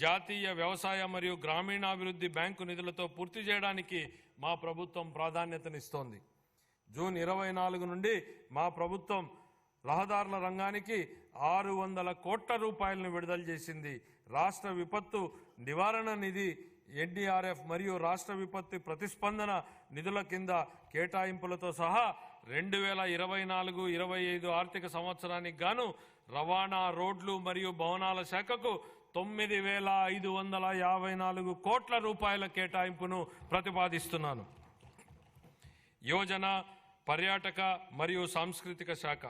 జాతీయ వ్యవసాయ మరియు గ్రామీణాభివృద్ధి బ్యాంకు నిధులతో పూర్తి చేయడానికి మా ప్రభుత్వం ప్రాధాన్యతనిస్తోంది. జూన్ 24 నుండి మా ప్రభుత్వం రహదారుల రంగానికి 600 కోట్ల రూపాయలను విడుదల చేసింది. రాష్ట్ర విపత్తు నివారణ నిధి ఎన్డీఆర్ఎఫ్ మరియు రాష్ట్ర విపత్తు ప్రతిస్పందన నిధుల కింద కేటాయింపులతో సహా 2024-25 ఆర్థిక సంవత్సరానికి గాను రవాణా, రోడ్లు మరియు భవనాల శాఖకు 9554 కోట్ల రూపాయల కేటాయింపును ప్రతిపాదిస్తున్నాను. యోజన, పర్యాటక మరియు సాంస్కృతిక శాఖ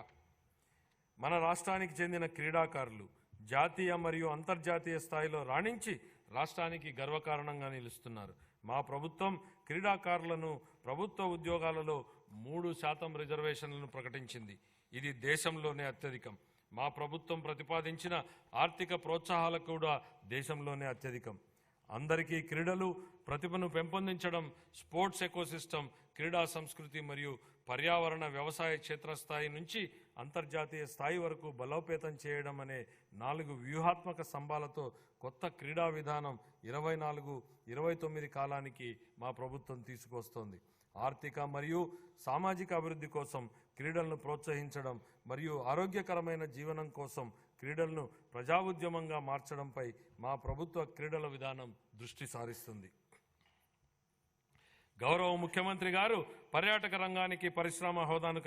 మన రాష్ట్రానికి చెందిన క్రీడాకారులు జాతీయ మరియు అంతర్జాతీయ స్థాయిలో రాణించి రాష్ట్రానికి గర్వకారణంగా నిలుస్తున్నారు. మా ప్రభుత్వం క్రీడాకారులను ప్రభుత్వ ఉద్యోగాలలో 3% రిజర్వేషన్లను ప్రకటించింది. ఇది దేశంలోనే అత్యధికం. మా ప్రభుత్వం ప్రతిపాదించిన ఆర్థిక ప్రోత్సాహాలు కూడా దేశంలోనే అత్యధికం. అందరికీ క్రీడలు, ప్రతిభను పెంపొందించడం, స్పోర్ట్స్ ఎకోసిస్టమ్, క్రీడా సంస్కృతి మరియు పర్యావరణ వ్యవసాయ క్షేత్రస్థాయి నుంచి అంతర్జాతీయ స్థాయి వరకు బలోపేతం చేయడం అనే 4 వ్యూహాత్మక స్తంభాలతో కొత్త క్రీడా విధానం 24-29 కాలానికి మా ప్రభుత్వం తీసుకొస్తోంది. ఆర్థిక మరియు సామాజిక అభివృద్ధి కోసం క్రీడలను ప్రోత్సహించడం మరియు ఆరోగ్యకరమైన జీవనం కోసం క్రీడలను ప్రజా ఉద్యమంగా మార్చడంపై మా ప్రభుత్వ క్రీడల విధానం దృష్టి సారిస్తుంది. గౌరవ ముఖ్యమంత్రి గారు పర్యాటక రంగానికి పరిశ్రమ హోదాను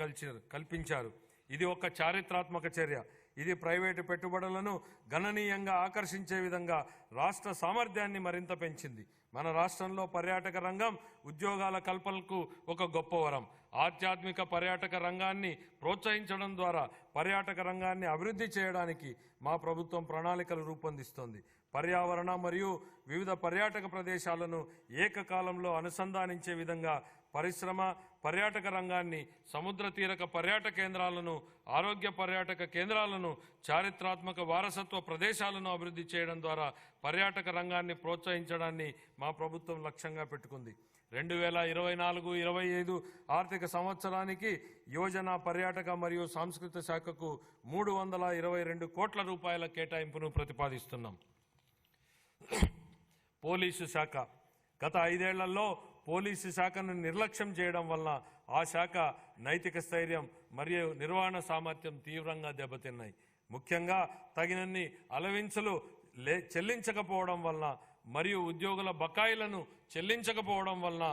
కల్పించారు. ఇది ఒక చారిత్రాత్మక చర్య. ఇది ప్రైవేటు పెట్టుబడులను గణనీయంగా ఆకర్షించే విధంగా రాష్ట్ర సామర్థ్యాన్ని మరింత పెంచింది. మన రాష్ట్రంలో పర్యాటక రంగం ఉద్యోగాల కల్పనకు ఒక గొప్ప వరం. ఆధ్యాత్మిక పర్యాటక రంగాన్ని ప్రోత్సహించడం ద్వారా పర్యాటక రంగాన్ని అభివృద్ధి చేయడానికి మా ప్రభుత్వం ప్రణాళికలు రూపొందిస్తోంది. పర్యావరణ మరియు వివిధ పర్యాటక ప్రదేశాలను ఏకకాలంలో అనుసంధానించే విధంగా పరిశ్రమ, పర్యాటక రంగాన్ని, సముద్ర తీరక పర్యాటక కేంద్రాలను, ఆరోగ్య పర్యాటక కేంద్రాలను, చారిత్రాత్మక వారసత్వ ప్రదేశాలను అభివృద్ధి చేయడం ద్వారా పర్యాటక రంగాన్ని ప్రోత్సహించడాన్ని మా ప్రభుత్వం లక్ష్యంగా పెట్టుకుంది. 2024-25 ఆర్థిక సంవత్సరానికి యువజన పర్యాటక మరియు సాంస్కృతిక శాఖకు 322 కోట్ల రూపాయల కేటాయింపును ప్రతిపాదిస్తున్నాం. పోలీసు శాఖ గత 5 ఏళ్లలో పోలీసు శాఖను నిర్లక్ష్యం చేయడం వలన ఆ శాఖ నైతిక స్థైర్యం మరియు నిర్వహణ సామర్థ్యం తీవ్రంగా దెబ్బతిన్నాయి. ముఖ్యంగా తగినన్ని అలవెన్సులు చెల్లించకపోవడం వలన మరియు ఉద్యోగుల బకాయిలను చెల్లించకపోవడం వలన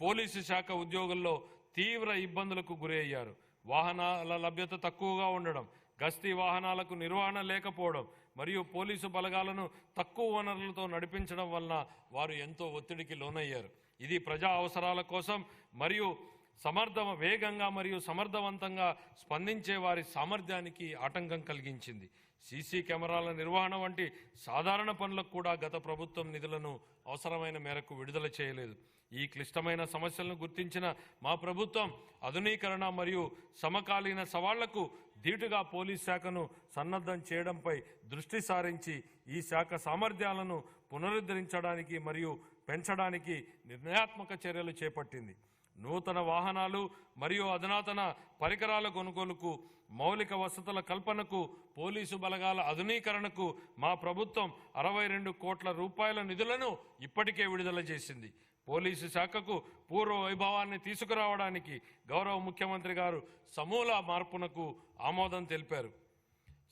పోలీసు శాఖ ఉద్యోగుల్లో తీవ్ర ఇబ్బందులకు గురయ్యారు. వాహనాల లభ్యత తక్కువగా ఉండడం, గస్తీ వాహనాలకు నిర్వహణ లేకపోవడం మరియు పోలీసు బలగాలను తక్కువ వనరులతో నడిపించడం వలన వారు ఎంతో ఒత్తిడికి లోనయ్యారు. ఇది ప్రజా అవసరాల కోసం మరియు వేగంగా మరియు సమర్థవంతంగా స్పందించే వారి సామర్థ్యానికి ఆటంకం కలిగించింది. సీసీ కెమెరాల నిర్వహణ వంటి సాధారణ పనులకు కూడా గత ప్రభుత్వం నిధులను అవసరమైన మేరకు విడుదల చేయలేదు. ఈ క్లిష్టమైన సమస్యలను గుర్తించిన మా ప్రభుత్వం ఆధునీకరణ మరియు సమకాలీన సవాళ్లకు ధీటుగా పోలీస్ శాఖను సన్నద్ధం చేయడంపై దృష్టి సారించి ఈ శాఖ సామర్థ్యాలను పునరుద్ధరించడానికి మరియు పెంచడానికి నిర్ణయాత్మక చర్యలు చేపట్టింది. నూతన వాహనాలు మరియు అధునాతన పరికరాల కొనుగోలుకు, మౌలిక వసతుల కల్పనకు, పోలీసు బలగాల ఆధునీకరణకు మా ప్రభుత్వం 62 కోట్ల రూపాయల నిధులను ఇప్పటికే విడుదల చేసింది. పోలీసు శాఖకు పూర్వ వైభవాన్ని తీసుకురావడానికి గౌరవ ముఖ్యమంత్రి గారు సమూల మార్పునకు ఆమోదం తెలిపారు.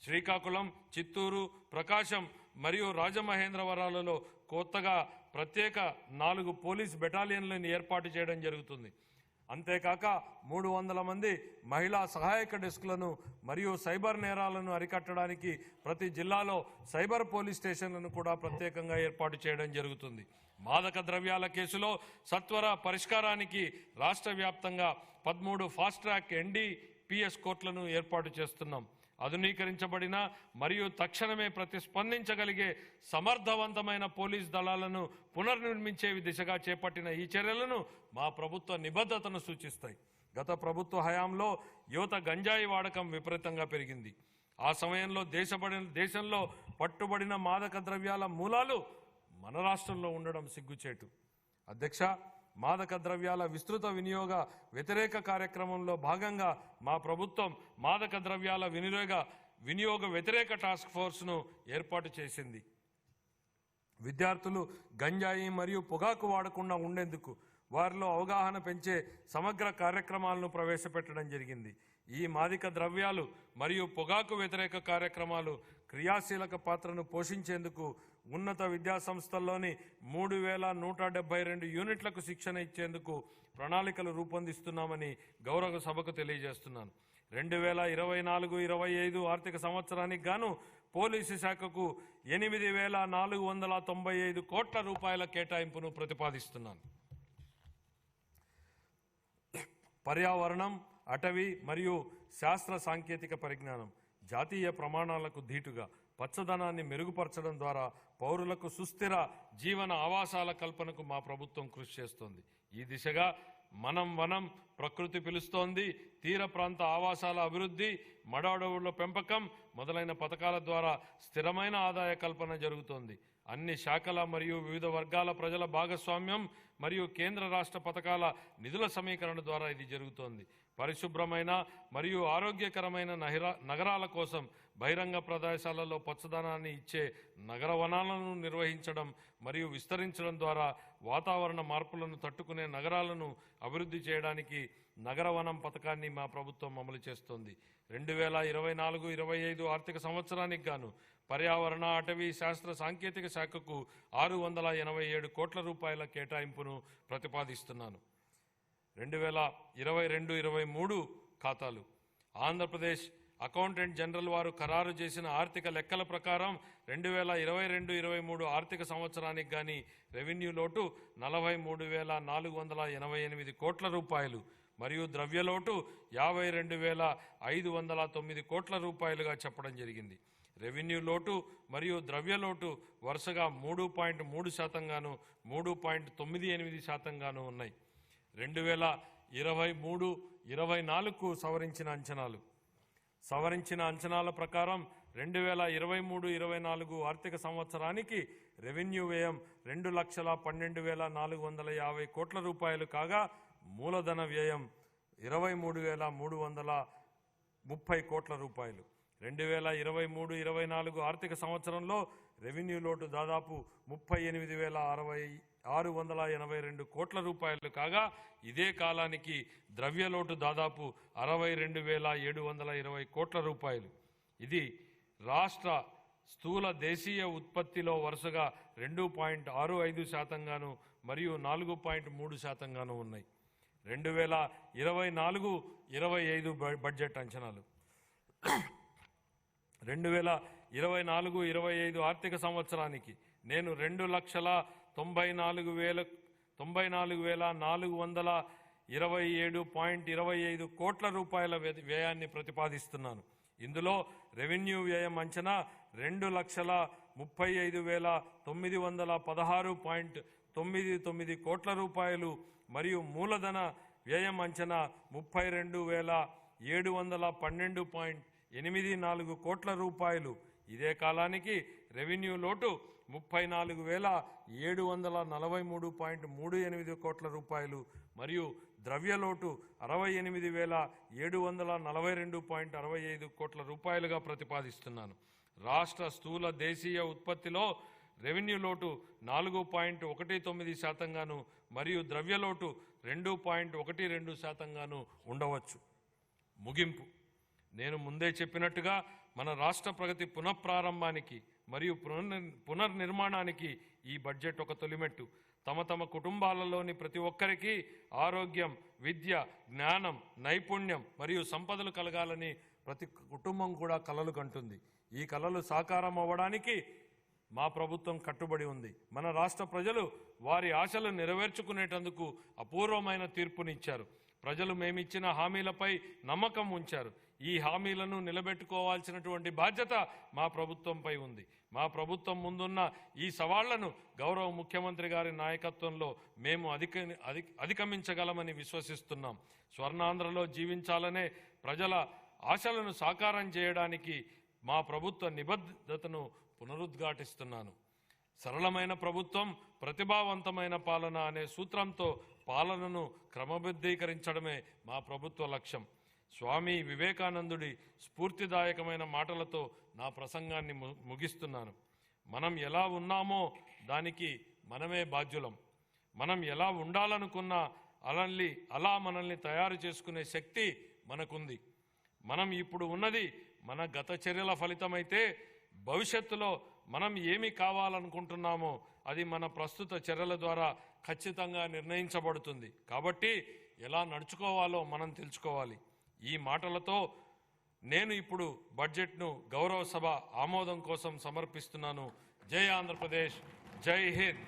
శ్రీకాకుళం, చిత్తూరు, ప్రకాశం మరియు రాజమహేంద్రవరాలలో కొత్తగా ప్రత్యేక 4 పోలీస్ బెటాలియన్లను ఏర్పాటు చేయడం జరుగుతుంది. అంతేకాక 300 మంది మహిళా సహాయక డెస్క్లను మరియు సైబర్ నేరాలను అరికట్టడానికి ప్రతి జిల్లాలో సైబర్ పోలీస్ స్టేషన్లను కూడా ప్రత్యేకంగా ఏర్పాటు చేయడం జరుగుతుంది. మాదక ద్రవ్యాల కేసులో సత్వర పరిష్కారానికి రాష్ట్ర వ్యాప్తంగా 13 ఫాస్ట్ ట్రాక్ NDPS కోర్టులను ఏర్పాటు చేస్తున్నాం. ఆధునీకరించబడిన మరియు తక్షణమే ప్రతిస్పందించగలిగే సమర్థవంతమైన పోలీస్ దళాలను పునర్నిర్మించే దిశగా చేపట్టిన ఈ చర్యలను మా ప్రభుత్వ నిబద్ధతను సూచిస్తాయి. గత ప్రభుత్వ హయాంలో యువత గంజాయి వాడకం విపరీతంగా పెరిగింది. ఆ సమయంలో దేశంలో పట్టుబడిన మాదక ద్రవ్యాల మూలాలు మన రాష్ట్రంలో ఉండడం సిగ్గుచేటు. అధ్యక్ష, మాదక ద్రవ్యాల విస్తృత వినియోగ వ్యతిరేక కార్యక్రమంలో భాగంగా మా ప్రభుత్వం మాదక ద్రవ్యాల వినియోగ వ్యతిరేక టాస్క్ ఫోర్స్ను ఏర్పాటు చేసింది. విద్యార్థులు గంజాయి మరియు పొగాకు వాడకుండా ఉండేందుకు వారిలో అవగాహన పెంచే సమగ్ర కార్యక్రమాలను ప్రవేశపెట్టడం జరిగింది. ఈ మాదక ద్రవ్యాలు మరియు పొగాకు వ్యతిరేక కార్యక్రమాలు క్రియాశీలక పాత్రను పోషించేందుకు ఉన్నత విద్యా సంస్థల్లోని 3172 యూనిట్లకు శిక్షణ ఇచ్చేందుకు ప్రణాళికలు రూపొందిస్తున్నామని గౌరవ సభకు తెలియజేస్తున్నాను. 2024-25 ఆర్థిక సంవత్సరానికి గాను పోలీసు శాఖకు 8495 కోట్ల రూపాయల కేటాయింపును ప్రతిపాదిస్తున్నాను. పర్యావరణం, అటవీ మరియు శాస్త్ర సాంకేతిక పరిజ్ఞానం, జాతీయ ప్రమాణాలకు ధీటుగా పచ్చదనాన్ని మెరుగుపరచడం ద్వారా పౌరులకు సుస్థిర జీవన ఆవాసాల కల్పనకు మా ప్రభుత్వం కృషి చేస్తోంది. ఈ దిశగా వనం ప్రకృతి పిలుస్తోంది, తీర ప్రాంత ఆవాసాల అభివృద్ధి, మడ అడవుల పెంపకం మొదలైన పథకాల ద్వారా స్థిరమైన ఆదాయ కల్పన జరుగుతోంది. అన్ని శాఖల మరియు వివిధ వర్గాల ప్రజల భాగస్వామ్యం మరియు కేంద్ర రాష్ట్ర పథకాల నిధుల సమీకరణ ద్వారా ఇది జరుగుతోంది. పరిశుభ్రమైన మరియు ఆరోగ్యకరమైన నగరాల కోసం బహిరంగ ప్రదేశాలలో పచ్చదనాన్ని ఇచ్చే నగర వనాలను నిర్వహించడం మరియు విస్తరించడం ద్వారా వాతావరణ మార్పులను తట్టుకునే నగరాలను అభివృద్ధి చేయడానికి నగర వనం పథకాన్ని మా ప్రభుత్వం అమలు చేస్తోంది. 2024-25 ఆర్థిక సంవత్సరానికి గాను పర్యావరణ, అటవీ, శాస్త్ర సాంకేతిక శాఖకు 687 కోట్ల రూపాయల కేటాయింపును ప్రతిపాదిస్తున్నాను. 2022-23 ఖాతాలు. ఆంధ్రప్రదేశ్ అకౌంటెంట్ జనరల్ వారు ఖరారు చేసిన ఆర్థిక లెక్కల ప్రకారం 2022-23 ఆర్థిక సంవత్సరానికి గాని రెవెన్యూ లోటు 43,488 కోట్ల రూపాయలు మరియు ద్రవ్యలోటు 52,509 కోట్ల రూపాయలుగా చెప్పడం జరిగింది. రెవెన్యూ లోటు మరియు ద్రవ్యలోటు వరుసగా 3.3% గాను 3.98% గాను ఉన్నాయి. 2023-24కు సవరించిన అంచనాల ప్రకారం 2023-24 ఆర్థిక సంవత్సరానికి రెవెన్యూ వ్యయం 2,12,450 కోట్ల రూపాయలు కాగా మూలధన వ్యయం 23,330 కోట్ల రూపాయలు. 2023-24 ఆర్థిక సంవత్సరంలో రెవెన్యూ లోటు దాదాపు 38,682 కోట్ల రూపాయలు కాగా ఇదే కాలానికి ద్రవ్యలోటు దాదాపు 62,720 కోట్ల రూపాయలు. ఇది రాష్ట్ర స్థూల దేశీయ ఉత్పత్తిలో వరుసగా 2.65% మరియు 4.3% ఉన్నాయి. 2024-25 బడ్జెట్ అంచనాలు. 2024-25 ఆర్థిక సంవత్సరానికి నేను 2,94,427.25 కోట్ల రూపాయల వ్యయాన్ని ప్రతిపాదిస్తున్నాను. ఇందులో రెవెన్యూ వ్యయం అంచనా 2,35,916.99 కోట్ల రూపాయలు మరియు మూలధన వ్యయం అంచనా 32,712.84 కోట్ల రూపాయలు. ఇదే కాలానికి రెవెన్యూ లోటు 34,743.38 కోట్ల రూపాయలు మరియు ద్రవ్యలోటు 68,742.65 కోట్ల రూపాయలుగా ప్రతిపాదిస్తున్నాను. రాష్ట్ర స్థూల దేశీయ ఉత్పత్తిలో రెవెన్యూ లోటు 4.19% మరియు ద్రవ్యలోటు 2.12% ఉండవచ్చు. ముగింపు. నేను ముందే చెప్పినట్టుగా మన రాష్ట్ర ప్రగతి పునఃప్రారంభానికి మరియు పునర్నిర్మాణానికి ఈ బడ్జెట్ ఒక తొలిమెట్టు. తమ తమ కుటుంబాలలోని ప్రతి ఒక్కరికి ఆరోగ్యం, విద్య, జ్ఞానం, నైపుణ్యం మరియు సంపదలు కలగాలని ప్రతి కుటుంబం కూడా కలలు కంటుంది. ఈ కలలు సాకారం అవ్వడానికి మా ప్రభుత్వం కట్టుబడి ఉంది. మన రాష్ట్ర ప్రజలు వారి ఆశలు నెరవేర్చుకునేటందుకు అపూర్వమైన తీర్పునిచ్చారు. ప్రజలు మేమిచ్చిన హామీలపై నమ్మకం ఉంచారు. ఈ హామీలను నిలబెట్టుకోవాల్సినటువంటి బాధ్యత మా ప్రభుత్వంపై ఉంది. మా ప్రభుత్వం ముందున్న ఈ సవాళ్లను గౌరవ ముఖ్యమంత్రి గారి నాయకత్వంలో మేము అధిగమించగలమని విశ్వసిస్తున్నాం. స్వర్ణాంధ్రలో జీవించాలనే ప్రజల ఆశలను సాకారం చేయడానికి మా ప్రభుత్వ నిబద్ధతను పునరుద్ఘాటిస్తున్నాను. సరళమైన ప్రభుత్వం, ప్రతిభావంతమైన పాలన అనే సూత్రంతో పాలనను క్రమబద్ధీకరించడమే మా ప్రభుత్వ లక్ష్యం. స్వామి వివేకానందుడి స్ఫూర్తిదాయకమైన మాటలతో నా ప్రసంగాన్ని ముగిస్తున్నాను. మనం ఎలా ఉన్నామో దానికి మనమే బాధ్యులం. మనం ఎలా ఉండాలనుకున్నా అలా మనల్ని తయారు చేసుకునే శక్తి మనకుంది. మనం ఇప్పుడు ఉన్నది మన గత చర్యల ఫలితమైతే భవిష్యత్తులో మనం ఏమి కావాలనుకుంటున్నామో అది మన ప్రస్తుత చర్యల ద్వారా ఖచ్చితంగా నిర్ణయించబడుతుంది. కాబట్టి ఎలా నడుచుకోవాలో మనం తెలుసుకోవాలి. ఈ మాటలతో నేను ఇప్పుడు బడ్జెట్ను గౌరవ సభ ఆమోదం కోసం సమర్పిస్తున్నాను. జై ఆంధ్రప్రదేశ్, జై హింద్.